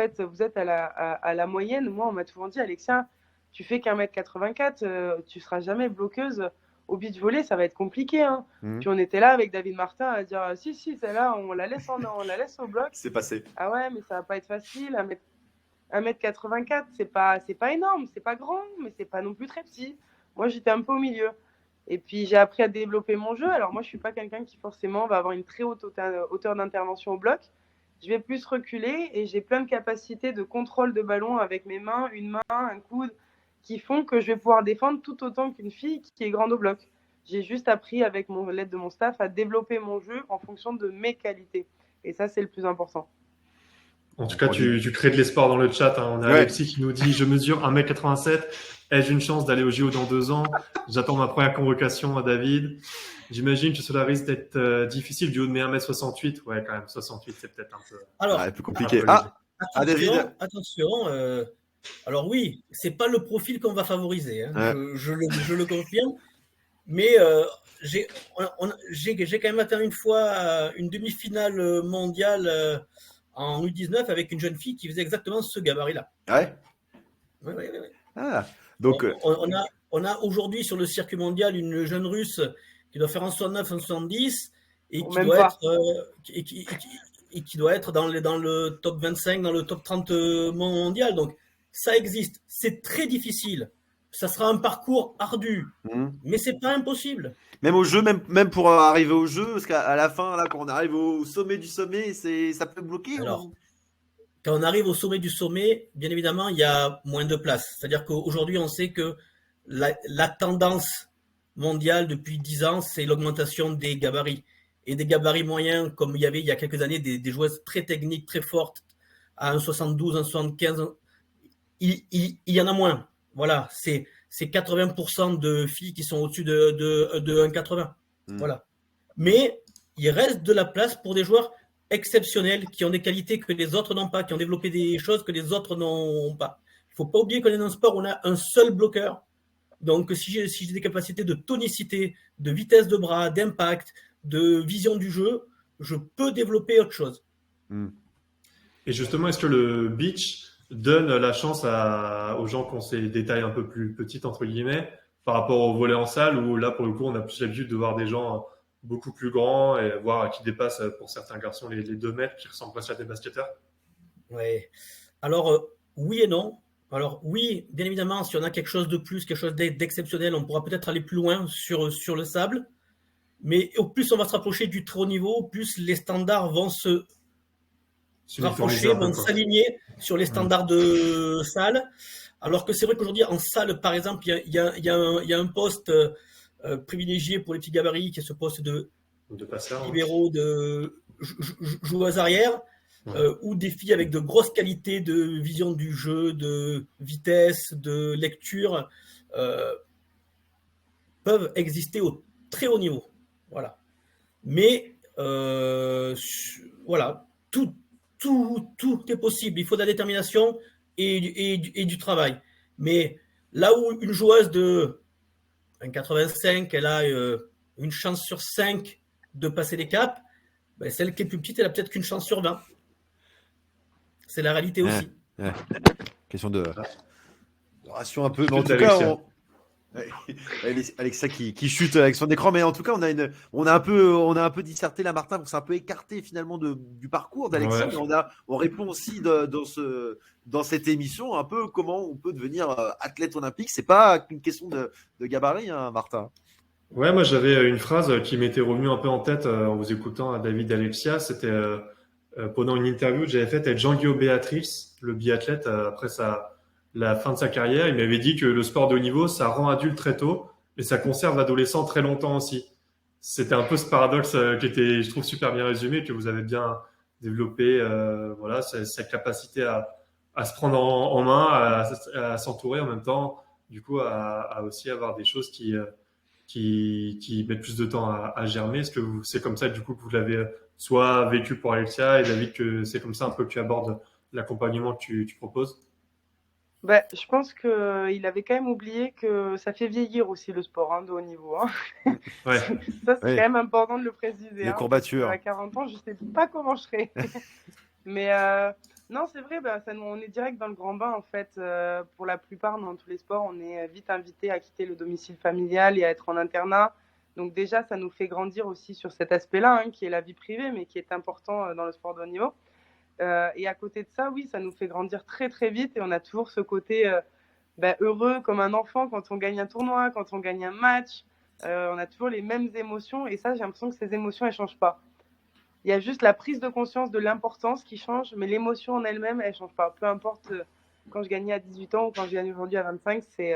êtes à la moyenne. Moi, on m'a toujours dit, Alexia, tu fais qu'1m84, tu ne seras jamais bloqueuse. Au beach volley, ça va être compliqué. Hein. Puis on était là avec David Martin à dire si, celle-là, on la laisse au bloc. C'est passé. Ah ouais, mais ça va pas être facile. 1m84, c'est pas énorme, c'est pas grand, mais c'est pas non plus très petit. Moi, j'étais un peu au milieu. Et puis, j'ai appris à développer mon jeu. Alors, moi, je suis pas quelqu'un qui forcément va avoir une très haute hauteur d'intervention au bloc. Je vais plus reculer et j'ai plein de capacités de contrôle de ballon avec mes mains, une main, un coude, qui font que je vais pouvoir défendre tout autant qu'une fille qui est grande au bloc. J'ai juste appris avec l'aide de mon staff à développer mon jeu en fonction de mes qualités. Et ça, c'est le plus important. En tout cas, tu crées de l'espoir dans le chat. Hein. On a Alexis qui nous dit « Je mesure 1m87. Ai-je une chance d'aller au JO dans 2 ans ? J'attends ma première convocation à David. J'imagine que cela risque d'être difficile du haut de mes 1m68. » Ouais, quand même, 68, c'est peut-être un peu… Alors, plus compliqué. David. Attention. Alors oui, c'est pas le profil qu'on va favoriser. Hein. Je le confirme. Mais j'ai quand même atteint une fois une demi-finale mondiale en U19 avec une jeune fille qui faisait exactement ce gabarit-là. Ouais. Oui. Ah, donc on a aujourd'hui sur le circuit mondial une jeune Russe qui doit faire en 69, en 70 et qui doit être dans le top 25, dans le top 30 mondial. Donc ça existe. C'est très difficile. Ça sera un parcours ardu, mais c'est pas impossible. Même au jeu, même pour arriver au jeu, parce qu'à la fin, là, quand on arrive au sommet du sommet, ça peut bloquer. Alors, quand on arrive au sommet du sommet, bien évidemment, il y a moins de place. C'est-à-dire qu'aujourd'hui, on sait que la tendance mondiale depuis 10 ans, c'est l'augmentation des gabarits. Et des gabarits moyens, comme il y avait il y a quelques années, des joueuses très techniques, très fortes, à 1,72, 1,75, il y en a moins. Voilà, c'est 80% de filles qui sont au-dessus de 1,80. Voilà. Mais il reste de la place pour des joueurs exceptionnels qui ont des qualités que les autres n'ont pas, qui ont développé des choses que les autres n'ont pas. Il ne faut pas oublier qu'on est dans un sport où on a un seul bloqueur. Donc, si j'ai des capacités de tonicité, de vitesse de bras, d'impact, de vision du jeu, je peux développer autre chose. Et justement, est-ce que le beach donne la chance aux gens qui ont ces tailles un peu plus petites, entre guillemets, par rapport au volley en salle, où là, pour le coup, on a plus l'habitude de voir des gens beaucoup plus grands et voire qui dépassent, pour certains garçons, les 2 mètres, qui ressemblent presque à des basketteurs? Oui. Alors, oui et non. Alors, oui, bien évidemment, si on a quelque chose de plus, quelque chose d'exceptionnel, on pourra peut-être aller plus loin sur le sable. Mais au plus on va se rapprocher du très haut niveau, au plus les standards vont se rapprocher, vont s'aligner sur les standards de salle. Alors que c'est vrai qu'aujourd'hui, en salle, par exemple, il y a un poste privilégié pour les petits gabarits, qui est ce poste de passeur, libéraux, de joueuses arrière, ou des filles avec de grosses qualités de vision du jeu, de vitesse, de lecture, peuvent exister au très haut niveau. Voilà. Mais voilà, tout est possible. Il faut de la détermination et du travail. Mais là où une joueuse de 1,85, elle a une chance sur 5 de passer les caps, ben celle qui est plus petite, elle a peut-être qu'une chance sur 20. C'est la réalité aussi. Question de ratio un peu. Mais en tout cas, Alexa qui chute avec son écran, mais en tout cas on a un peu disserté là, Martin, on s'est un peu écarté finalement du parcours d'Alexa, mais on répond aussi dans cette émission un peu comment on peut devenir athlète olympique. C'est pas qu'une question de gabarit, hein, Martin. Ouais, moi j'avais une phrase qui m'était revenue un peu en tête en vous écoutant à David et Alexia. C'était pendant une interview que j'avais faite avec Jean-Guillaume Béatrice, le biathlète, après la fin de sa carrière. Il m'avait dit que le sport de haut niveau, ça rend adulte très tôt, mais ça conserve l'adolescent très longtemps aussi. c'était un peu ce paradoxe qui était, je trouve, super bien résumé, que vous avez bien développé, voilà, cette capacité à se prendre en main, à s'entourer en même temps, du coup, à aussi avoir des choses qui mettent plus de temps à germer. Est-ce que c'est comme ça, du coup, que vous l'avez soit vécu pour Alexia et David, que c'est comme ça un peu que tu abordes l'accompagnement que tu proposes? Bah, je pense qu'il avait quand même oublié que ça fait vieillir aussi le sport de haut niveau. Ouais, Ça, c'est Oui, quand même important de le préciser. les Parce courbatures. qu'à 40 ans, je sais pas comment je serai. Mais non, c'est vrai, on est direct dans le grand bain en fait. Pour la plupart, dans tous les sports, on est vite invité à quitter le domicile familial et à être en internat. Donc déjà, ça nous fait grandir aussi sur cet aspect-là, qui est la vie privée, mais qui est important dans le sport de haut niveau. Et à côté de ça, oui, ça nous fait grandir très très vite et on a toujours ce côté heureux comme un enfant quand on gagne un tournoi, quand on gagne un match. On a toujours les mêmes émotions et ça, j'ai l'impression que ces émotions, elles changent pas. Il y a juste la prise de conscience de l'importance qui change, mais l'émotion en elle-même, elle change pas. Peu importe quand je gagnais à 18 ans ou quand je gagne aujourd'hui à 25, c'est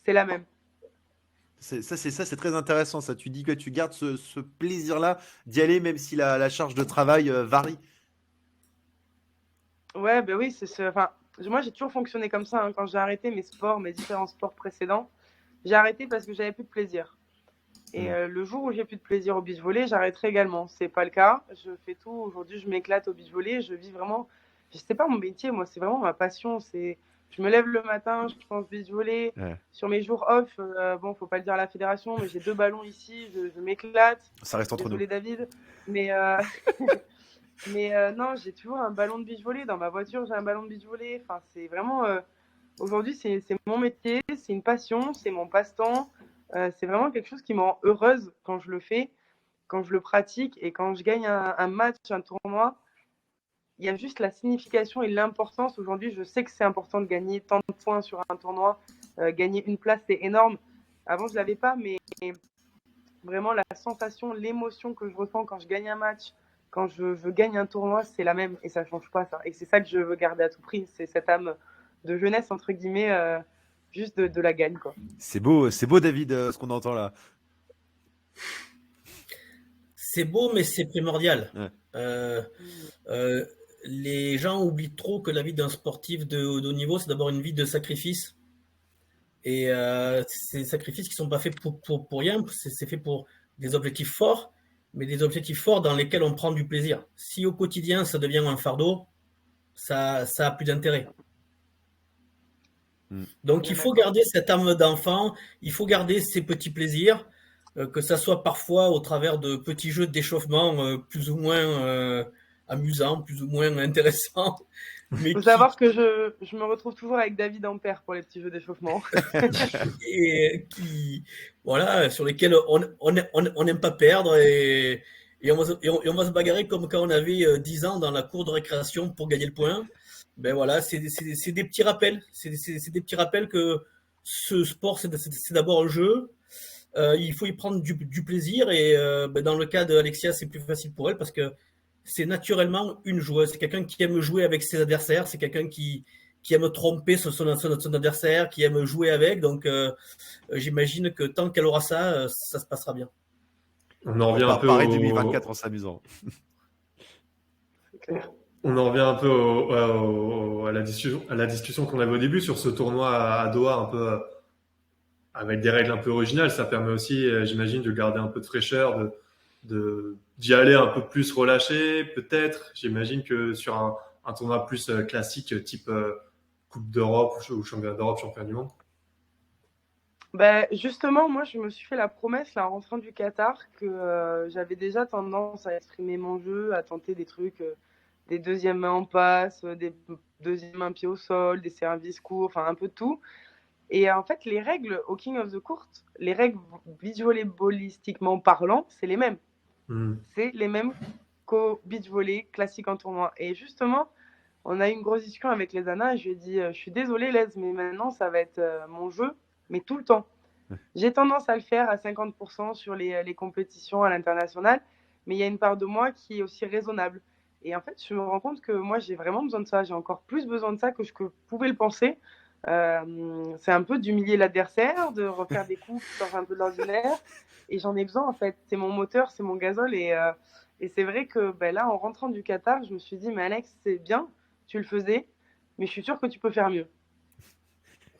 la même. C'est très intéressant. Ça, tu dis que tu gardes ce plaisir-là d'y aller, même si la charge de travail varie. Ouais, ben oui, enfin, moi j'ai toujours fonctionné comme ça. Quand j'ai arrêté mes sports, mes différents sports précédents, j'ai arrêté parce que j'avais plus de plaisir. Et le jour où j'ai plus de plaisir au beach volley, j'arrêterai également. C'est pas le cas. Je fais tout. Aujourd'hui, je m'éclate au beach volley. Je vis vraiment. Je sais pas mon métier, moi, c'est vraiment ma passion. Je me lève le matin, je pense beach volley. Ouais. Sur mes jours off, bon, faut pas le dire à la fédération, mais j'ai 2 ballons ici. Je m'éclate. Ça reste entre Désolé, nous. David. Mais, non, j'ai toujours un ballon de beach volley. Dans ma voiture, j'ai un ballon de beach volley. Enfin, c'est vraiment. Aujourd'hui, c'est mon métier, c'est une passion, c'est mon passe-temps. C'est vraiment quelque chose qui me rend heureuse quand je le fais, quand je le pratique et quand je gagne un match, un tournoi. Il y a juste la signification et l'importance. Aujourd'hui, je sais que c'est important de gagner tant de points sur un tournoi. Gagner une place, c'est énorme. Avant, je ne l'avais pas, mais vraiment la sensation, l'émotion que je ressens quand je gagne un match, quand je gagne un tournoi, c'est la même et ça ne change pas ça. Et c'est ça que je veux garder à tout prix. C'est cette âme de jeunesse, entre guillemets, juste de la gagne, quoi. C'est beau, David, ce qu'on entend là. C'est beau, mais c'est primordial. Ouais. Les gens oublient trop que la vie d'un sportif de haut niveau, c'est d'abord une vie de sacrifice. Et ces sacrifices qui ne sont pas faits pour rien, c'est fait pour des objectifs forts, mais des objectifs forts dans lesquels on prend du plaisir. Si au quotidien, ça devient un fardeau, ça a plus d'intérêt. Donc, il faut garder cette âme d'enfant, il faut garder ces petits plaisirs, que ça soit parfois au travers de petits jeux d'échauffement plus ou moins amusants, plus ou moins intéressants. Il faut savoir que je me retrouve toujours avec David Ampère pour les petits jeux d'échauffement. Et voilà, sur lesquels on n'aime pas perdre et on va se bagarrer comme quand on avait 10 ans dans la cour de récréation pour gagner le point. Ben voilà, c'est des petits rappels. C'est des petits rappels que ce sport, c'est d'abord un jeu. Il faut y prendre du plaisir et dans le cas d'Alexia, c'est plus facile pour elle parce que c'est naturellement une joueuse. C'est quelqu'un qui aime jouer avec ses adversaires. C'est quelqu'un qui aime tromper son adversaire, qui aime jouer avec. Donc, j'imagine que tant qu'elle aura ça, ça se passera bien. On en revient un peu Paris 2024 en s'amusant. C'est clair. On en revient un peu à la discussion qu'on avait au début sur ce tournoi à Doha, un peu avec des règles un peu originales. Ça permet aussi, j'imagine, de garder un peu de fraîcheur, d'y aller un peu plus relâché, peut-être. J'imagine que sur un tournoi plus classique, type Coupe d'Europe ou Championnat d'Europe, Championnat du Monde. Justement, moi, je me suis fait la promesse, là, en rentrant du Qatar, que j'avais déjà tendance à exprimer mon jeu, à tenter des trucs, des deuxièmes mains en passe, des deuxièmes mains pied au sol, des services courts, enfin un peu de tout. Et en fait, les règles au King of the Court, les règles beach volleyballistiquement parlant, c'est les mêmes. C'est les mêmes qu'au beach volley classique en tournoi. Et justement, on a eu une grosse discussion avec les Anna et je lui ai dit, je suis désolée Les, mais maintenant ça va être mon jeu, mais tout le temps. J'ai tendance à le faire à 50% sur les compétitions à l'international, mais il y a une part de moi qui est aussi raisonnable. Et en fait, je me rends compte que moi, j'ai vraiment besoin de ça. J'ai encore plus besoin de ça que je pouvais le penser. C'est un peu d'humilier l'adversaire, de refaire des coups qui sortent un peu de l'ordinaire. Et j'en ai besoin, en fait. C'est mon moteur, c'est mon gazole. Et c'est vrai que là, en rentrant du Qatar, je me suis dit, mais Alex, c'est bien, tu le faisais, mais je suis sûre que tu peux faire mieux.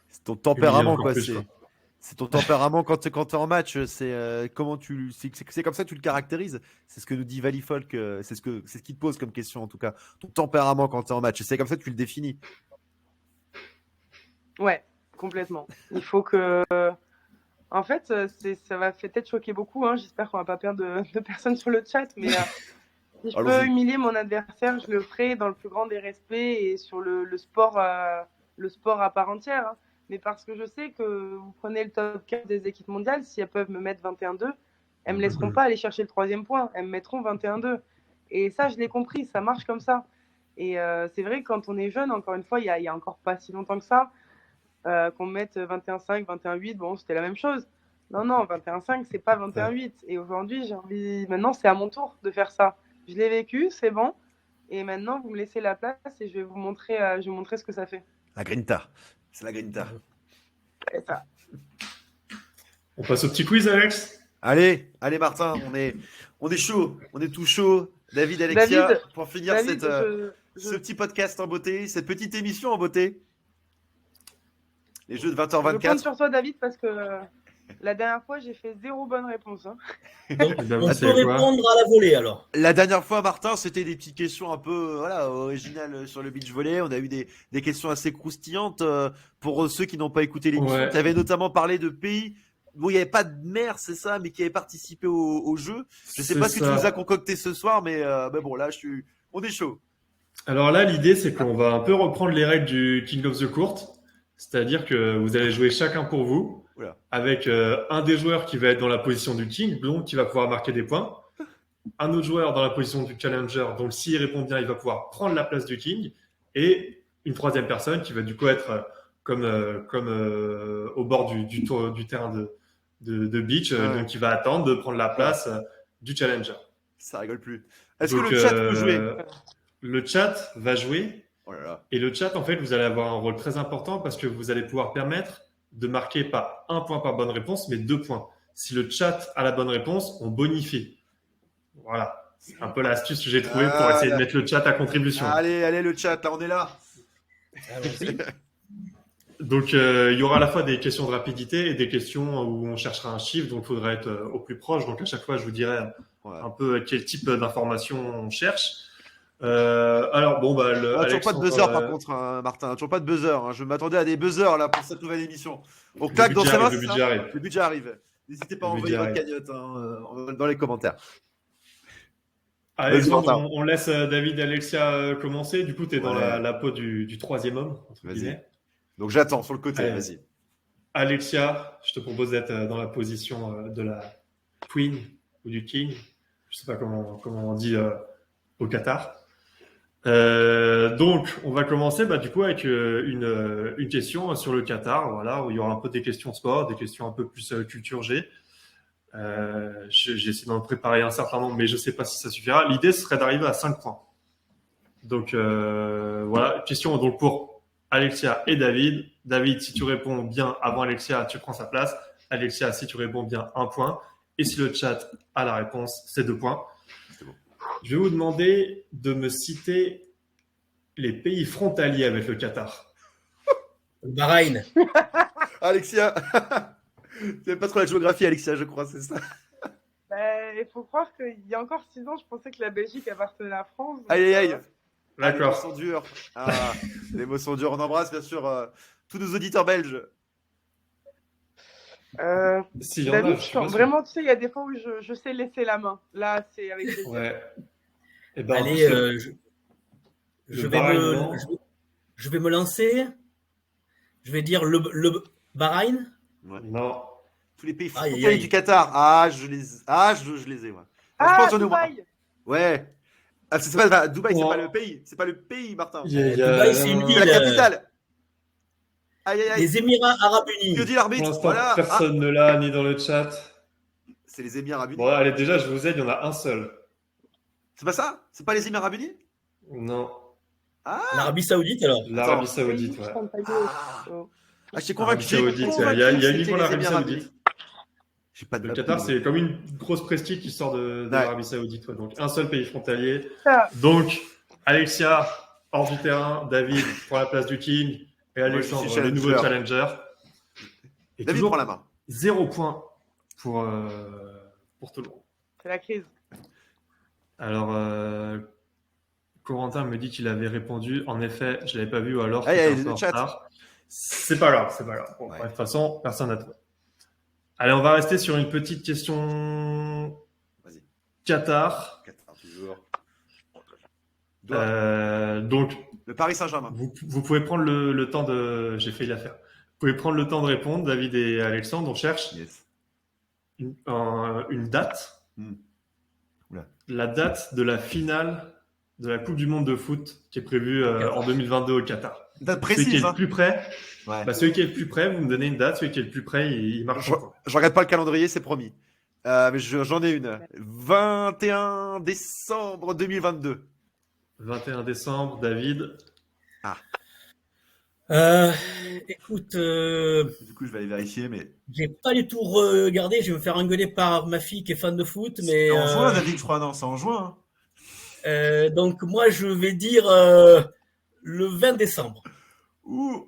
C'est ton tempérament, quoi. Plus, quoi. C'est ton tempérament quand tu es en match. C'est c'est comme ça que tu le caractérises. C'est ce que nous dit Valley Folk. C'est ce qu'il te pose comme question, en tout cas. Ton tempérament quand tu es en match. C'est comme ça que tu le définis. Ouais, complètement. Il faut que. En fait, ça va peut-être choquer beaucoup. Hein. J'espère qu'on va pas perdre de personnes sur le chat, mais si je peux humilier mon adversaire, je le ferai dans le plus grand des respects et sur le sport à part entière. Hein. Mais parce que je sais que vous prenez le top 15 des équipes mondiales, si elles peuvent me mettre 21-2, elles me laisseront pas aller chercher le 3e point. Elles me mettront 21-2. Et ça, je l'ai compris, ça marche comme ça. Et c'est vrai que quand on est jeune, encore une fois, il y a encore pas si longtemps que ça, qu'on mette 21-5, 21-8, bon, c'était la même chose. Non, 21-5, c'est pas 21-8. Et aujourd'hui, j'ai envie. Maintenant, c'est à mon tour de faire ça. Je l'ai vécu, c'est bon. Et maintenant, vous me laissez la place et je vais vous montrer, ce que ça fait. La grinta. C'est la grinta. C'est ça. On passe au petit quiz, Alex. Allez, Martin, on est chaud. On est tout chaud. David, Alexia, pour finir ce petit podcast en beauté, cette petite émission en beauté. Les jeux de 20h24. Je compte sur toi, David, parce que la dernière fois, j'ai fait 0 bonne réponse. Hein. Donc, on peut répondre à la volée, alors. La dernière fois, Martin, c'était des petites questions un peu originales sur le beach volley. On a eu des questions assez croustillantes pour ceux qui n'ont pas écouté l'émission. Ouais. Tu avais notamment parlé de pays où il n'y avait pas de mer, c'est ça, mais qui avaient participé au jeu. Je ne sais pas ce que tu nous as concocté ce soir, mais bon, là, on est chaud. Alors là, l'idée, c'est qu'on va un peu reprendre les règles du King of the Court. C'est-à-dire que vous allez jouer chacun pour vous, avec un des joueurs qui va être dans la position du King, donc qui va pouvoir marquer des points. Un autre joueur dans la position du Challenger, donc s'il répond bien, il va pouvoir prendre la place du King. Et une troisième personne qui va du coup être comme au bord du terrain de beach, donc qui va attendre de prendre la place du Challenger. Ça rigole plus. Est-ce que le chat peut jouer ? Le chat va jouer. Oh là là. Et le chat, en fait, vous allez avoir un rôle très important parce que vous allez pouvoir permettre de marquer pas 1 point par bonne réponse, mais 2 points. Si le chat a la bonne réponse, on bonifie. Voilà. C'est un peu l'astuce que j'ai trouvée pour essayer de mettre le chat à contribution. Allez, le chat, là, on est là. Allons-y. Donc, il y aura à la fois des questions de rapidité et des questions où on cherchera un chiffre, donc il faudra être au plus proche. Donc, à chaque fois, je vous dirai un peu quel type d'information on cherche. Alors bon toujours pas de buzzer par contre, hein, Martin. Toujours pas de buzzer. Hein. Je m'attendais à des buzzers là pour cette nouvelle émission. On claque dans sa main. Le budget arrive. N'hésitez pas à envoyer votre cagnotte dans les commentaires. Allez, on laisse David et Alexia commencer. Du coup, tu es dans la peau du troisième homme. Vas-y. Donc j'attends sur le côté. Allez. Vas-y. Alexia, je te propose d'être dans la position de la Queen ou du King. Je sais pas comment on dit au Qatar. Donc, on va commencer du coup avec une question sur le Qatar, voilà, où il y aura un peu des questions sport, des questions un peu plus culture G. J'ai essayé d'en préparer un certain nombre, mais je sais pas si ça suffira. L'idée serait d'arriver à 5 points. Donc voilà, question donc pour Alexia et David. David, si tu réponds bien avant Alexia, tu prends sa place. Alexia, si tu réponds bien, 1 point. Et si le chat a la réponse, c'est 2 points. Je vais vous demander de me citer les pays frontaliers avec le Qatar. Bahreïn. Alexia, tu n'aimes pas trop la géographie, Alexia, je crois, c'est ça. Il faut croire qu'il y a encore 6 ans, je pensais que la Belgique appartenait à la France. Aïe. D'accord. Les mots sont durs. Les mots sont durs. On embrasse bien sûr tous nos auditeurs belges. Si, David, vraiment, tu sais, il y a des fois où je sais laisser la main. Là, c'est avec plaisir. Ouais. Allez, je vais me lancer. Je vais dire le Bahreïn. Ouais. Non. Tous les pays frontaliers du Qatar. Je les ai. Ouais. Dubaï. Ouais. C'est pas Dubaï, c'est pas le pays. C'est pas le pays, Martin. Dubaï, c'est une ville. C'est la capitale. Aïe. Les Émirats Arabes Unis. Que dit l'arbitre? Pour l'instant, personne ne l'a, ni dans le chat. C'est les Émirats Arabes Unis. Bon, allez, déjà, je vous aide, il y en a un seul. C'est pas ça? C'est pas les Émirats Arabes Unis? Non. Ah, L'Arabie Saoudite, alors. L'Arabie Attends. Saoudite, ouais. j'étais Arabie convaincu. Saoudite, il y a que uniquement c'était l'Arabie les Émirats Arabes Saoudite. Unis. J'ai pas de Le la Qatar, poudre. c'est comme une grosse prestige qui sort de Ouais. l'Arabie Saoudite. Ouais. Donc, un seul pays frontalier. Ça. Donc, Alexia, hors du terrain. David prend la place du King. Et je Alexandre, suis le nouveau challenger. challenger. Et David toujours prend la main. 0 point pour tout le monde. C'est la crise. Alors, Corentin me dit qu'il avait répondu. En effet, je ne l'avais pas vu ou alors Ah, il y a c'était un le peu en chat. retard. C'est pas grave, c'est pas grave. Bon, Ouais. bref, de toute façon, personne n'a trouvé. Allez, on va rester sur une petite question Vas-y. Qatar. Qatar, toujours. Donc, Le Paris Saint-Germain. vous pouvez prendre le temps de... J'ai failli la faire. Vous pouvez prendre le temps de répondre, David et Alexandre. On cherche Yes. une date. Oula. La date de la finale de la Coupe du Monde de foot qui est prévue en 2022 au Qatar. Date Celui qui est précise. le Hein. plus près, Ouais. celui qui est le plus près, vous me donnez une date. Celui qui est le plus près, il marche. Je regarde pas le calendrier, c'est promis. Mais j'en ai une. 21 décembre 2022. 21 décembre, David. Écoute, Du coup, je vais aller vérifier, mais. j'ai pas du tout regardé. Je vais me faire engueuler par ma fille qui est fan de foot, mais C'est en juin, David, je crois. Non, c'est en juin. Hein. donc moi je vais dire le 20 décembre. Ouh.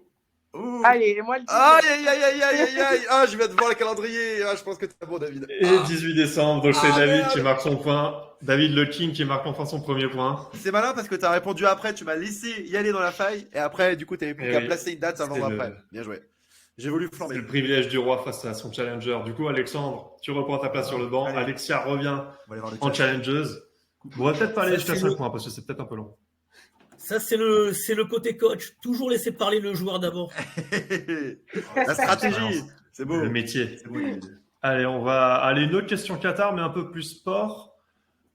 Allez, moi le Aïe, aïe, aïe, aïe, aïe, aïe, aïe. Ah, je viens de voir le calendrier. Ah, je pense que t'es bon, David. Et 18 décembre, donc c'est Ah, David merde. qui marque son point. David le King qui marque enfin son premier point. C'est malin parce que t'as répondu après, tu m'as laissé y aller dans la faille. Et après, du coup, t'avais plus Eh qu'à oui. placer une date avant ou C'était après. Bien joué. J'ai voulu C'est flamber. le privilège du roi face à son challenger. Du coup, Alexandre, tu reprends ta place sur le banc. Allez. Alexia revient On va aller voir le en chat. challengeuse. On va peut-être pas aller Ça, jusqu'à c'est 5 le- points parce que c'est peut-être un peu long. Ça c'est le côté coach. Toujours laisser parler le joueur d'abord. La stratégie. C'est beau. Le métier. C'est beau, David. Allez, on va aller une autre question Qatar, mais un peu plus sport.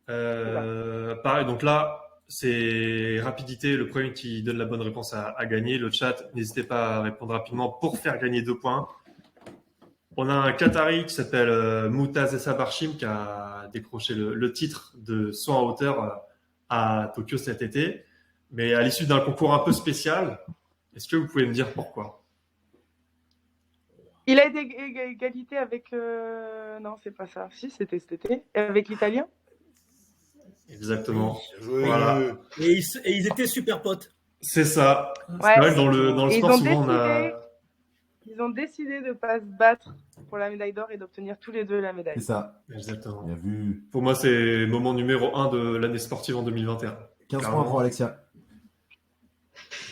Pareil, donc là, c'est rapidité. Le premier qui donne la bonne réponse à gagner. Le chat, n'hésitez pas à répondre rapidement pour faire gagner 2 points. On a un Qatari qui s'appelle Moutaz Essabarchim qui a décroché le titre de saut en hauteur à Tokyo cet été. Mais à l'issue d'un concours un peu spécial, est-ce que vous pouvez me dire pourquoi? Il a été égalité avec. Non, c'est pas ça. Si, c'était cet été. Avec l'Italien. Exactement. Joué. Voilà. Et ils étaient super potes. C'est ça. Ouais. C'est vrai que dans le Et sport, souvent, on a... Ils ont décidé de pas se battre pour la médaille d'or et d'obtenir tous les deux la médaille. C'est ça. Exactement. Bien vu. Pour moi, c'est moment numéro 1 de l'année sportive en 2021. 15 Clairement. points pour Alexia.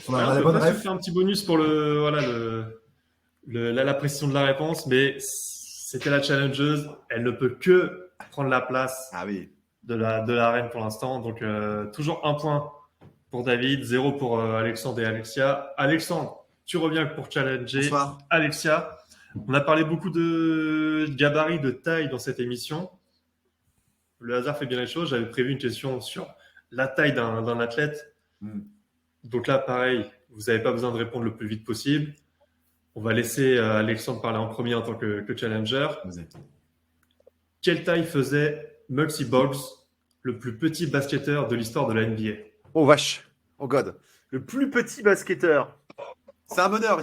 On Ouais, a on la peut bonne presque ref. faire un petit bonus pour la précision de la réponse, mais c'était la challengeuse. Elle ne peut que prendre la place Ah oui. de la reine pour l'instant. Donc, toujours 1 point pour David, 0 pour Alexandre et Alexia. Alexandre, tu reviens pour challenger Bonsoir. Alexia. On a parlé beaucoup de gabarit, de taille dans cette émission. Le hasard fait bien les choses. J'avais prévu une question sur la taille d'un athlète. Donc là, pareil, vous n'avez pas besoin de répondre le plus vite possible. On va laisser Alexandre parler en premier en tant que challenger. Vas-y. Quelle taille faisait Muggsy Bogues, le plus petit basketteur de l'histoire de la NBA? Oh vache. Oh god. Le plus petit basketteur. C'est un meneur.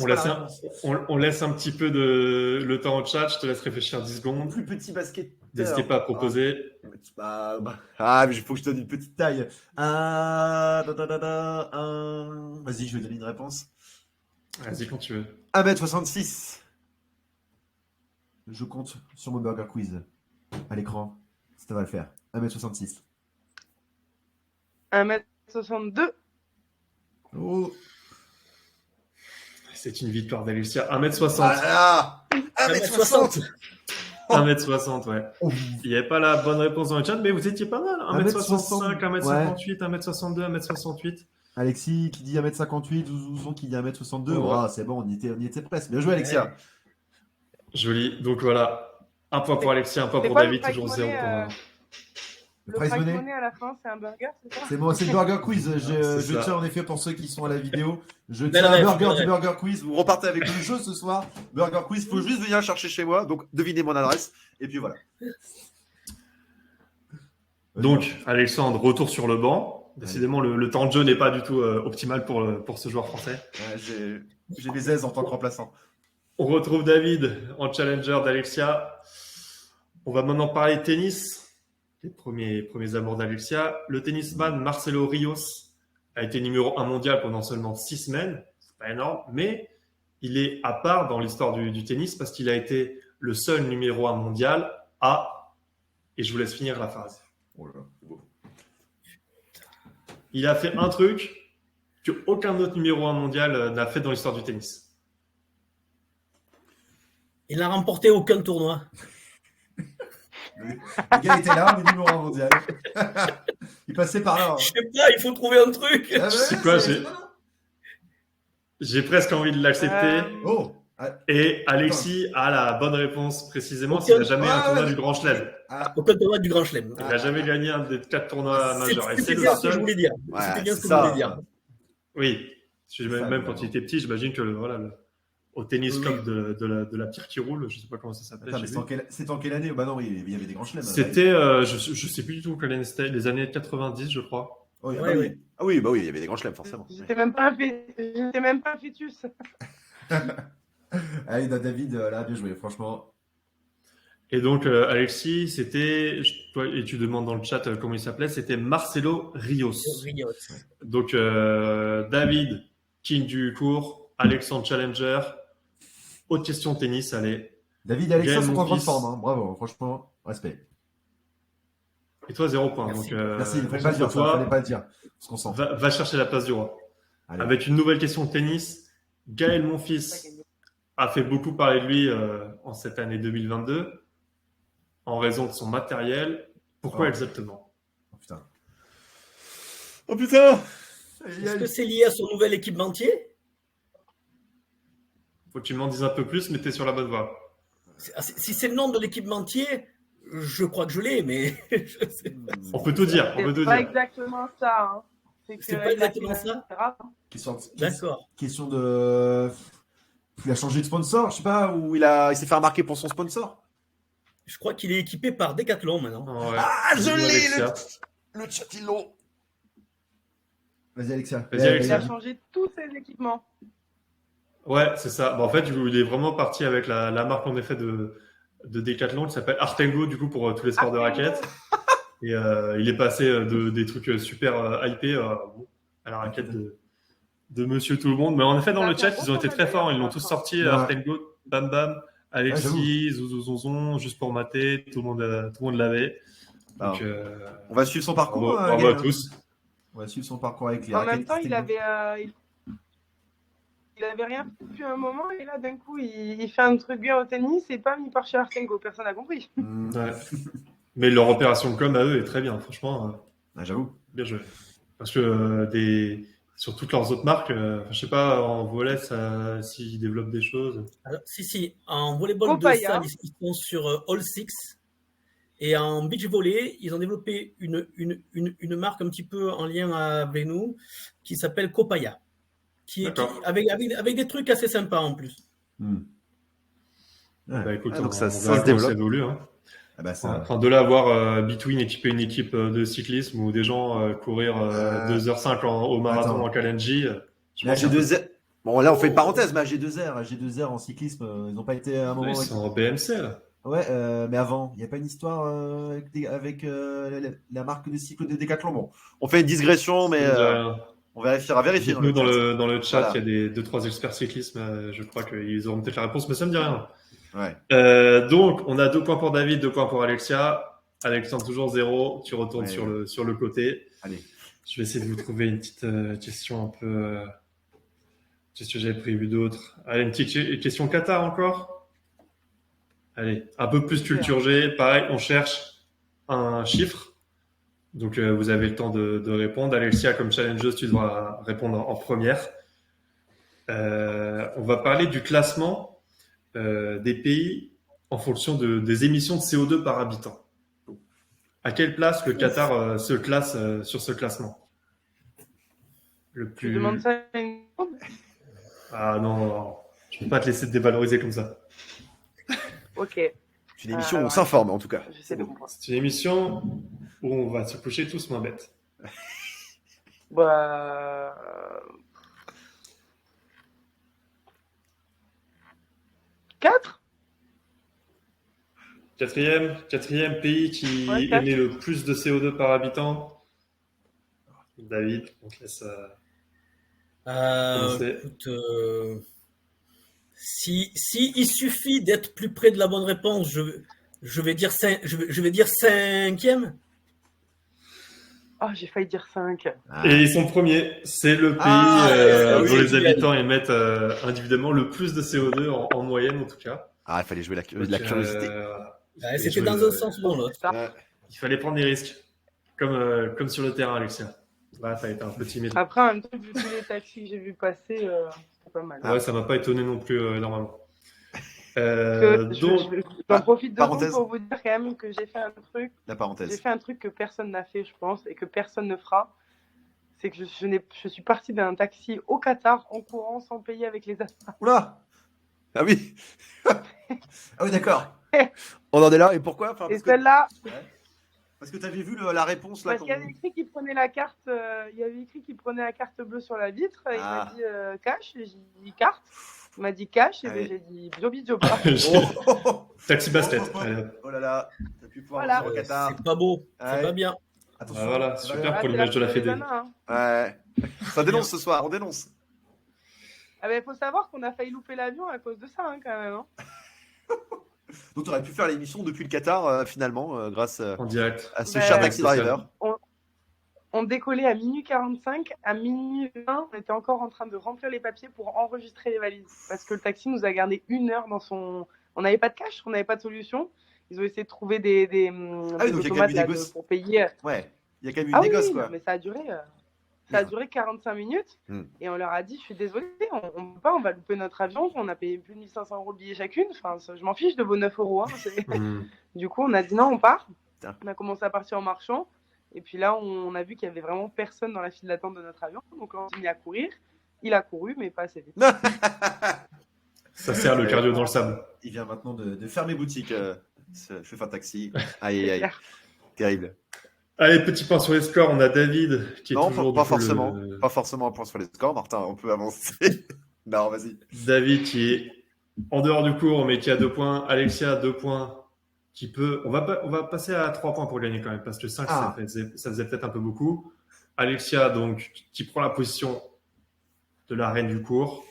On laisse un petit peu le temps au chat. Je te laisse réfléchir 10 Le secondes. plus petit basketteur. N'hésitez pas à proposer. Ah, mais il faut que je te donne une petite taille. Vas-y, je vais donner une réponse. Vas-y quand tu veux. 1m66. Je compte sur mon burger quiz à l'écran. Ça va le faire. 1m66. 1m62. Oh. C'est une victoire d'Alexia. 1m60. Ah, 1m60. 1m60, ouais. Il n'y avait pas la bonne réponse dans le chat, mais vous étiez pas mal. 1m65, 1m58, 1m62, 1m68. Alexis qui dit 1m58, Zouzon qui dit 1m62. Oh. Oh, c'est bon, on y était presque. Bien joué, Alexia. Joli. Donc voilà. 1 point pour Alexia, 1 point C'est pour quoi David, le toujours prize 0 money, pour. Le Le prize prize money. money à la fin, c'est un burger, c'est ça? C'est le burger quiz. Je C'est ça. tiens en effet pour ceux qui sont à la vidéo. Je Belle tiens un ref, burger belle du ref. burger quiz. Vous repartez avec le jeu ce soir. Burger Quiz, il faut juste venir chercher chez moi. Donc, devinez mon adresse. Et puis voilà. Donc, Alexandre, retour sur le banc. Décidément, le temps de jeu n'est pas du tout optimal pour ce joueur français. Ouais, j'ai des aises en tant que remplaçant. On retrouve David en challenger d'Alexia. On va maintenant parler de tennis. Les premiers amours d'Alexia. Le tennisman Marcelo Rios a été numéro 1 mondial pendant seulement 6 semaines. C'est pas énorme, mais il est à part dans l'histoire du tennis parce qu'il a été le seul numéro 1 mondial à, et je vous laisse finir la phrase. Oh là là, c'est beau. Il a fait un truc que aucun autre numéro 1 mondial n'a fait dans l'histoire du tennis. Il n'a remporté aucun tournoi. Le gars était là, mais numéro 1 mondial. Il passait par là. Je sais pas, il faut trouver un truc. Ah ouais, C'est quoi, c'est- J'ai presque envie de l'accepter. Oh ah, Et Alexis a la bonne réponse précisément Ok. s'il n'a jamais Ouais, un tournoi ouais. du Grand Chelem. ah, Aucun tournoi du Grand Chelem. Il n'a jamais gagné un des 4 tournois majeurs. Et c'est C'était le bien ce que je seul. voulais dire. Ouais, C'était bien ce c'est que ça. je voulais dire. Oui. Ça, Même quand évidemment. il était petit, j'imagine que voilà, au tennis Oui. club de la pierre qui roule, je ne sais pas comment ça s'appelait. attends, mais chez c'était lui. c'était en quelle année? Bah non, il y avait des grands chelems. C'était, je sais plus du tout quelle année c'était, les années 90, je crois. Oh, Ouais, bah oui. ouais. Ah oui, bah oui, il y avait des grands chelems, forcément. J'étais même pas un fœtus. Allez, David, là, bien joué, franchement. Et donc, Alexis, c'était, toi, et tu demandes dans le chat comment il s'appelait, c'était Marcelo Rios. Rios. Donc, David, king du cours, Alexandre Challenger. Autre question tennis, allez. David et Alexa Gaël, sont mon en grande fils. forme, hein. Bravo, franchement, respect. Et toi, 0 point. Merci, Donc, merci, il ne fallait pas le dire, ça, toi, fallait pas le dire. On se concentre. va chercher la place du roi. Allez. Avec une nouvelle question de tennis, Gaël, mon fils, a fait beaucoup parler de lui en cette année 2022 en raison de son matériel. Pourquoi Oh. exactement? Oh, putain. Oh putain! Est-ce que c'est lié à son nouvel équipementier? Faut que tu m'en dises un peu plus, mais tu es sur la bonne voie. Si c'est le nom de l'équipementier, je crois que je l'ai, mais je sais pas. On peut tout dire. On peut C'est tout pas dire. exactement ça. Hein. C'est pas exactement ça. D'accord. Question de. Il a changé de sponsor, je sais pas, ou Il s'est fait remarquer pour son sponsor. Je crois qu'il est équipé par Decathlon maintenant. Ouais. Ah, je Dis-moi, l'ai, Alexia. le chat, ils l'ont. Vas-y, Alexia. Vas-y, Alexia. Il a changé tous ses équipements. Ouais, c'est ça. Bah, en fait, il est vraiment parti avec la marque en effet de Decathlon qui s'appelle Artengo du coup pour tous les sports de raquettes. Et il est passé des trucs super hypés à la raquette de Monsieur Tout le Monde. Mais en effet, dans le chat, ils ont été très forts. Ils l'ont tous sorti. Ouais. Artengo, Bam Bam, Alexis, Zouzou, juste pour mater. Tout le monde l'avait. Donc, On va suivre son parcours. bravo à Gaël. tous. On va suivre son parcours avec les En raquettes. même temps, il avait rien fait depuis un moment et là, d'un coup, il fait un truc bien au tennis et pas mis par chez Artengo. Personne n'a compris. Ouais. Mais leur opération de com à eux est très bien. Franchement, Ah, j'avoue. bien joué. Parce que sur toutes leurs autres marques, je sais pas, en volet, s'ils développent des choses. Alors, si. En volleyball de Copaya. salle, ils sont sur All Six. Et en beach volley, ils ont développé une marque un petit peu en lien avec nous qui s'appelle Copaya. D'accord. Avec des trucs assez sympas en plus. Ouais. Bah, écoute, donc ça on se verra comment développe. ça évolue. Hein. Ah bah, ça. Enfin, de là à voir Between équiper une équipe de cyclisme ou des gens courir 2h05 au marathon Attends. en Kalenji. Je Là, pense j'ai que- deux. Bon, là, on fait une parenthèse, mais G2R en cyclisme, ils n'ont pas été à un moment. Ils sont en BMC là. Ouais, mais avant, il n'y a pas une histoire avec la marque de cycle de Decathlon. Bon, on fait une digression, mais Ça me dit rien. on vérifiera. Vérifier Dites-nous dans chat. le chat, Voilà. il y a 2-3 experts cyclisme. Je crois qu'ils auront peut-être la réponse, mais ça me dit rien. Ouais. Donc, on a 2 points pour David, 2 points pour Alexia. Alexandre, toujours 0. Tu retournes Ouais. sur le côté. Allez. Je vais essayer de vous trouver une petite question un peu. Qu'est-ce que j'avais prévu d'autre? Allez, une petite question Qatar encore. Allez, un peu plus culture G. Pareil, on cherche un chiffre. Donc, vous avez le temps de répondre. Alexia, comme challengeuse, tu dois répondre en première. On va parler du classement des pays en fonction des émissions de CO2 par habitant. À quelle place le Qatar se classe sur ce classement? Le Tu plus... demandes ça à une Ah non, je ne peux pas te laisser te dévaloriser comme ça. Ok, C'est une émission où on alors, s'informe, en tout cas. j'essaie de comprendre. C'est une émission où on va se coucher tous moins bêtes. Bah... 4. Quatrième pays qui Ouais, quatre. émet le plus de CO2 par habitant. David, on te laisse commencer. Écoute, si il suffit d'être plus près de la bonne réponse, je vais dire cinquième. Oh, j'ai failli dire 5. Et ils sont premiers. C'est le pays oui, dont les oui. habitants émettent individuellement le plus de CO2 en moyenne, en tout cas. Ah, il fallait jouer la Donc, curiosité. il C'était fallait dans jouer un sens ou dans l'autre. Ouais. Il fallait prendre des risques. Comme sur le terrain, Alexia. Là, ça a été un peu timide. Après, en même temps, vu tous les taxis que j'ai vu passer, c'est pas mal. Ouais, ça m'a pas étonné non plus, normalement. J'en profite de vous parenthèse. pour vous dire quand même que j'ai fait un truc. La J'ai parenthèse. fait un truc que personne n'a fait, je pense, et que personne ne fera. C'est que je suis partie d'un taxi au Qatar en courant sans payer avec les aspas. Oula. Ah oui, Ah oui, d'accord. on en est là. Et pourquoi? Enfin, Et parce que celle-là, tu avais vu la réponse là. parce qu'il y avait écrit qu'il prenait la carte, il y avait écrit qu'il prenait la carte bleue sur la vitre. Et Ah. il m'a dit cash, et j'ai dit carte. Il m'a dit cash, et Allez. j'ai dit biobi joba. Taxi basket. Allez. Oh là là, t'as pu pouvoir Voilà. le faire au Qatar. C'est pas beau, Ouais. c'est pas bien. Attention. Ah, voilà, ça va super bien. pour l'image de la Fédé. Ouais. Ça dénonce ce soir, on dénonce. Ah ben, faut savoir qu'on a failli louper l'avion à cause de ça, hein, quand même. Hein. Donc, tu aurais pu faire l'émission depuis le Qatar, finalement, grâce En direct. à ce Ben, cher ouais, taxi c'est ça. driver. On décollait à minuit 45, à minuit 20, on était encore en train de remplir les papiers pour enregistrer les valises. Parce que le taxi nous a gardé 1 heure dans son... On n'avait pas de cash, on n'avait pas de solution. Ils ont essayé de trouver des Ah oui, donc il y a quand même automates eu là, des gosses. pour payer. Ouais, il y a quand même eu Ah des oui, gosses, oui, quoi. non, mais ça a duré 45 minutes. Et on leur a dit, je suis désolée, on peut pas, on va louper notre avion. On a payé plus de 1500 € le billet chacune. Enfin, je m'en fiche de vos 9 €. Hein, Hmm. Du coup, on a dit non, on part. Putain. On a commencé à partir en marchant. Et puis là, on a vu qu'il y avait vraiment personne dans la file d'attente de notre avion. Donc on s'est mis à courir. Il a couru, mais pas assez vite. Ça sert le cardio dans le sable. Il vient maintenant de Fermer boutique, chauffeur taxi. Aïe, aïe, aïe. Terrible. Allez, petit point sur les scores. On a David qui est Non, toujours pas du coup, forcément. Pas forcément un point sur les scores, Martin. On peut avancer. Non, vas-y. David qui est en dehors du cours, mais qui a 2 points. Alexia, 2 points. Qui peut. On va passer à 3 points pour gagner quand même, parce que 5, Ah. ça faisait peut-être un peu beaucoup. Alexia, donc, qui prend la position de la reine du cours.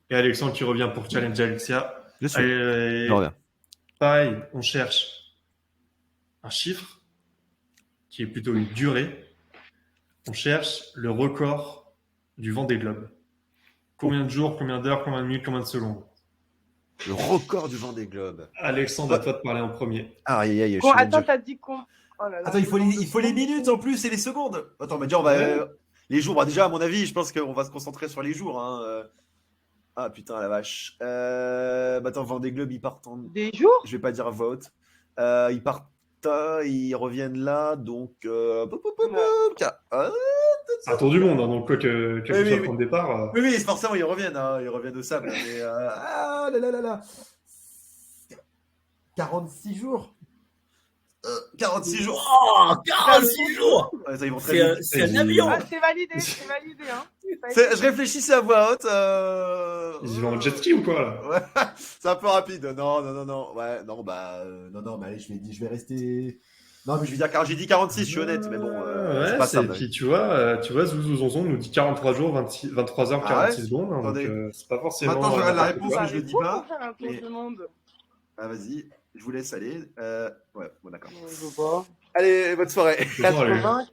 Et Alexandre qui revient pour challenger Alexia. Je suis. Allez, Je reviens. pareil, on cherche un chiffre qui est plutôt une durée. On cherche le record du Vendée Globe. Combien de jours, combien d'heures, combien de minutes, combien de secondes? Le record du Vendée Globe. Alexandre, à toi de parler en premier. Aïe, aïe, aïe. Attends, t'as dit con. Oh là là, Attends, il faut les minutes en plus et les secondes. Attends, mais déjà, on va. Ouais. Les jours, bah déjà, à mon avis, je pense qu'on va se concentrer sur les jours. Hein. Ah putain, la vache. Bah attends, Vendée Globe, ils partent en. Des jours? Je vais pas dire vote. Ils partent, ils reviennent là, donc. C'est un tour du monde, hein, donc quoi que Oui, ce soit oui, le point de départ. Oui, forcément, ils reviennent. Hein, ils reviennent au sable. Mais, Ah là là là là. 46 jours. 46 jours. Oh, 46 jours. Ouais, ça, ils vont très vite. C'est un avion. Ah, c'est validé, c'est validé. Hein. Je réfléchissais à voix haute. Ils vont en jet ski ou quoi là? Ouais, c'est un peu rapide. Non. Ouais, non, bah. Non, mais allez, je vais rester. Non, mais je vais dire, car j'ai dit 46, je suis honnête, mais bon, c'est Ouais, pas ça. puis tu vois, Zouzou Zonzon nous dit 43 jours, 23 heures, Ah ouais 46 secondes. Hein, donc Attendez. c'est pas forcément. Maintenant, je regarde la n'importe réponse, quoi. mais je le dis pas. Pour faire un tour Et- du monde. Ah, vas-y, je vous laisse aller. Ouais, bon, d'accord. Je veux pas. Allez, bonne soirée. Bon, allez. 80,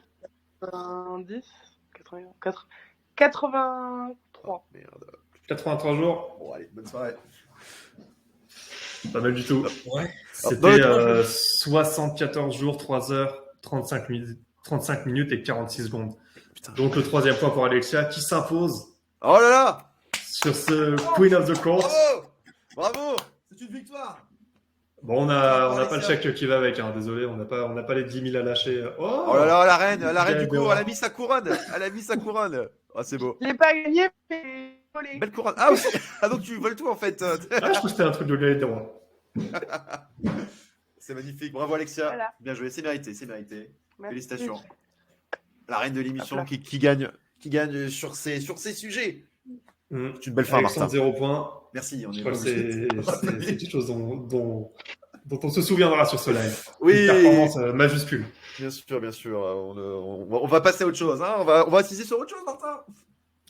90, 83. Merde. 83 jours, Bon, allez, bonne soirée. pas mal du tout. Ouais. C'était non, 74 jours, 3 heures, 35 minutes et 46 secondes. Putain. Donc le troisième point pour Alexia qui s'impose Oh là là. sur ce Queen of the Court. Bravo. Bravo. C'est une victoire. Bon, on n'a pas le chèque qui va avec, hein. Désolé, on n'a pas les 10 000 à lâcher. Oh là là, la reine du Bien, cours, bien. elle a mis sa couronne. Elle a mis sa couronne. Oh, c'est beau. Je l'ai pas gagné, mais volé. Belle couronne. Ah, aussi. Ah, donc tu voles tout en fait. Ah, je crois que c'était un truc de gagner des rois. C'est magnifique. Bravo Alexia. Voilà. Bien joué. C'est mérité. Merci. Félicitations. La reine de l'émission Hop qui gagne qui gagne sur ces sujets. Mm. C'est une belle fin, Alexandre, Martin. 0 points. Merci, on Je est crois pas que obligé. c'est quelque chose dont on se souviendra sur ce live. Oui. Une performance majuscule. Bien sûr, bien sûr. On va passer à autre chose. Hein. On va assister sur autre chose, Martin.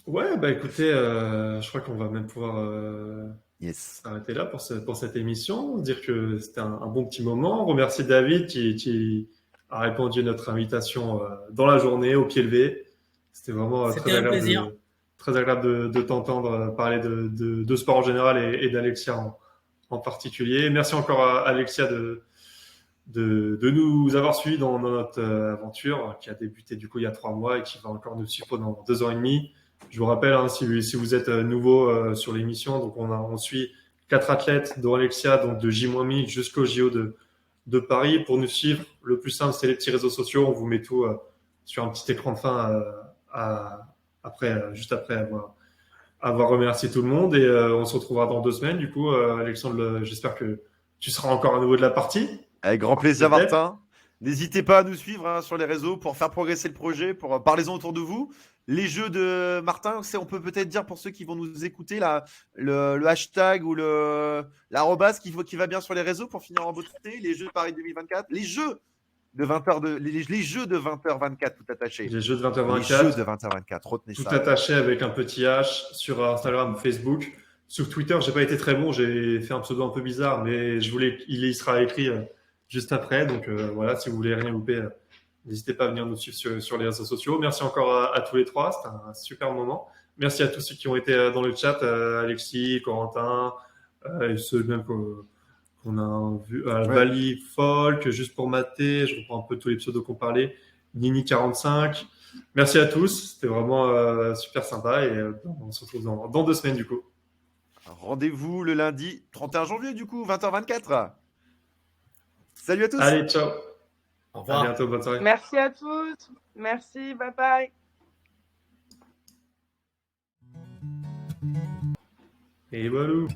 Ouais, bah écoutez, je crois qu'on va même pouvoir Yes. s'arrêter là pour cette émission. Dire que c'était un bon petit moment. Remercier David qui a répondu à notre invitation dans la journée, au pied levé. C'était vraiment C'était un plaisir. très agréable de t'entendre parler de sport en général et d'Alexia en particulier. Merci encore à Alexia de nous avoir suivis dans notre aventure qui a débuté du coup il y a 3 mois et qui va encore nous suivre pendant 2 ans et demi. Je vous rappelle, hein, si vous êtes nouveau sur l'émission, donc on suit 4 athlètes, dont Alexia, donc de J-1000 jusqu'au JO de Paris. Pour nous suivre, le plus simple, c'est les petits réseaux sociaux. On vous met tout sur un petit écran de fin juste après avoir remercié tout le monde. Et on se retrouvera dans 2 semaines. Du coup, Alexandre, j'espère que tu seras encore à nouveau de la partie. Avec grand plaisir, Peut-être. Martin. N'hésitez pas à nous suivre hein, sur les réseaux pour faire progresser le projet, pour parlez-en autour de vous. Les jeux de Martin, on peut peut-être dire pour ceux qui vont nous écouter là, le hashtag ou l'arrobase qui va bien sur les réseaux pour finir en beauté. Les jeux de Paris 2024, les jeux de 20h les jeux de 20h24 tout attaché. Les jeux de Les 20h24. jeux de 20h24, retenez tout ça. attaché avec un petit H sur Instagram, Facebook. Sur Twitter, j'ai pas été très bon, j'ai fait un pseudo un peu bizarre, mais il sera écrit juste après. Donc voilà, si vous voulez rien louper, n'hésitez pas à venir nous suivre sur les réseaux sociaux. Merci encore à tous les 3, c'était un super moment. Merci à tous ceux qui ont été dans le chat, Alexis, Corentin, et ceux même qu'on a vu, Bali, Folk, juste pour mater, je reprends un peu tous les pseudos qu'on parlait, Nini45. Merci à tous, c'était vraiment super sympa et on se retrouve dans 2 semaines du coup. Rendez-vous le lundi 31 janvier du coup, 20h24. Salut à tous. Allez, ciao. Au revoir. À bientôt, bonne soirée. Merci à tous. Merci, bye bye. Et voilà.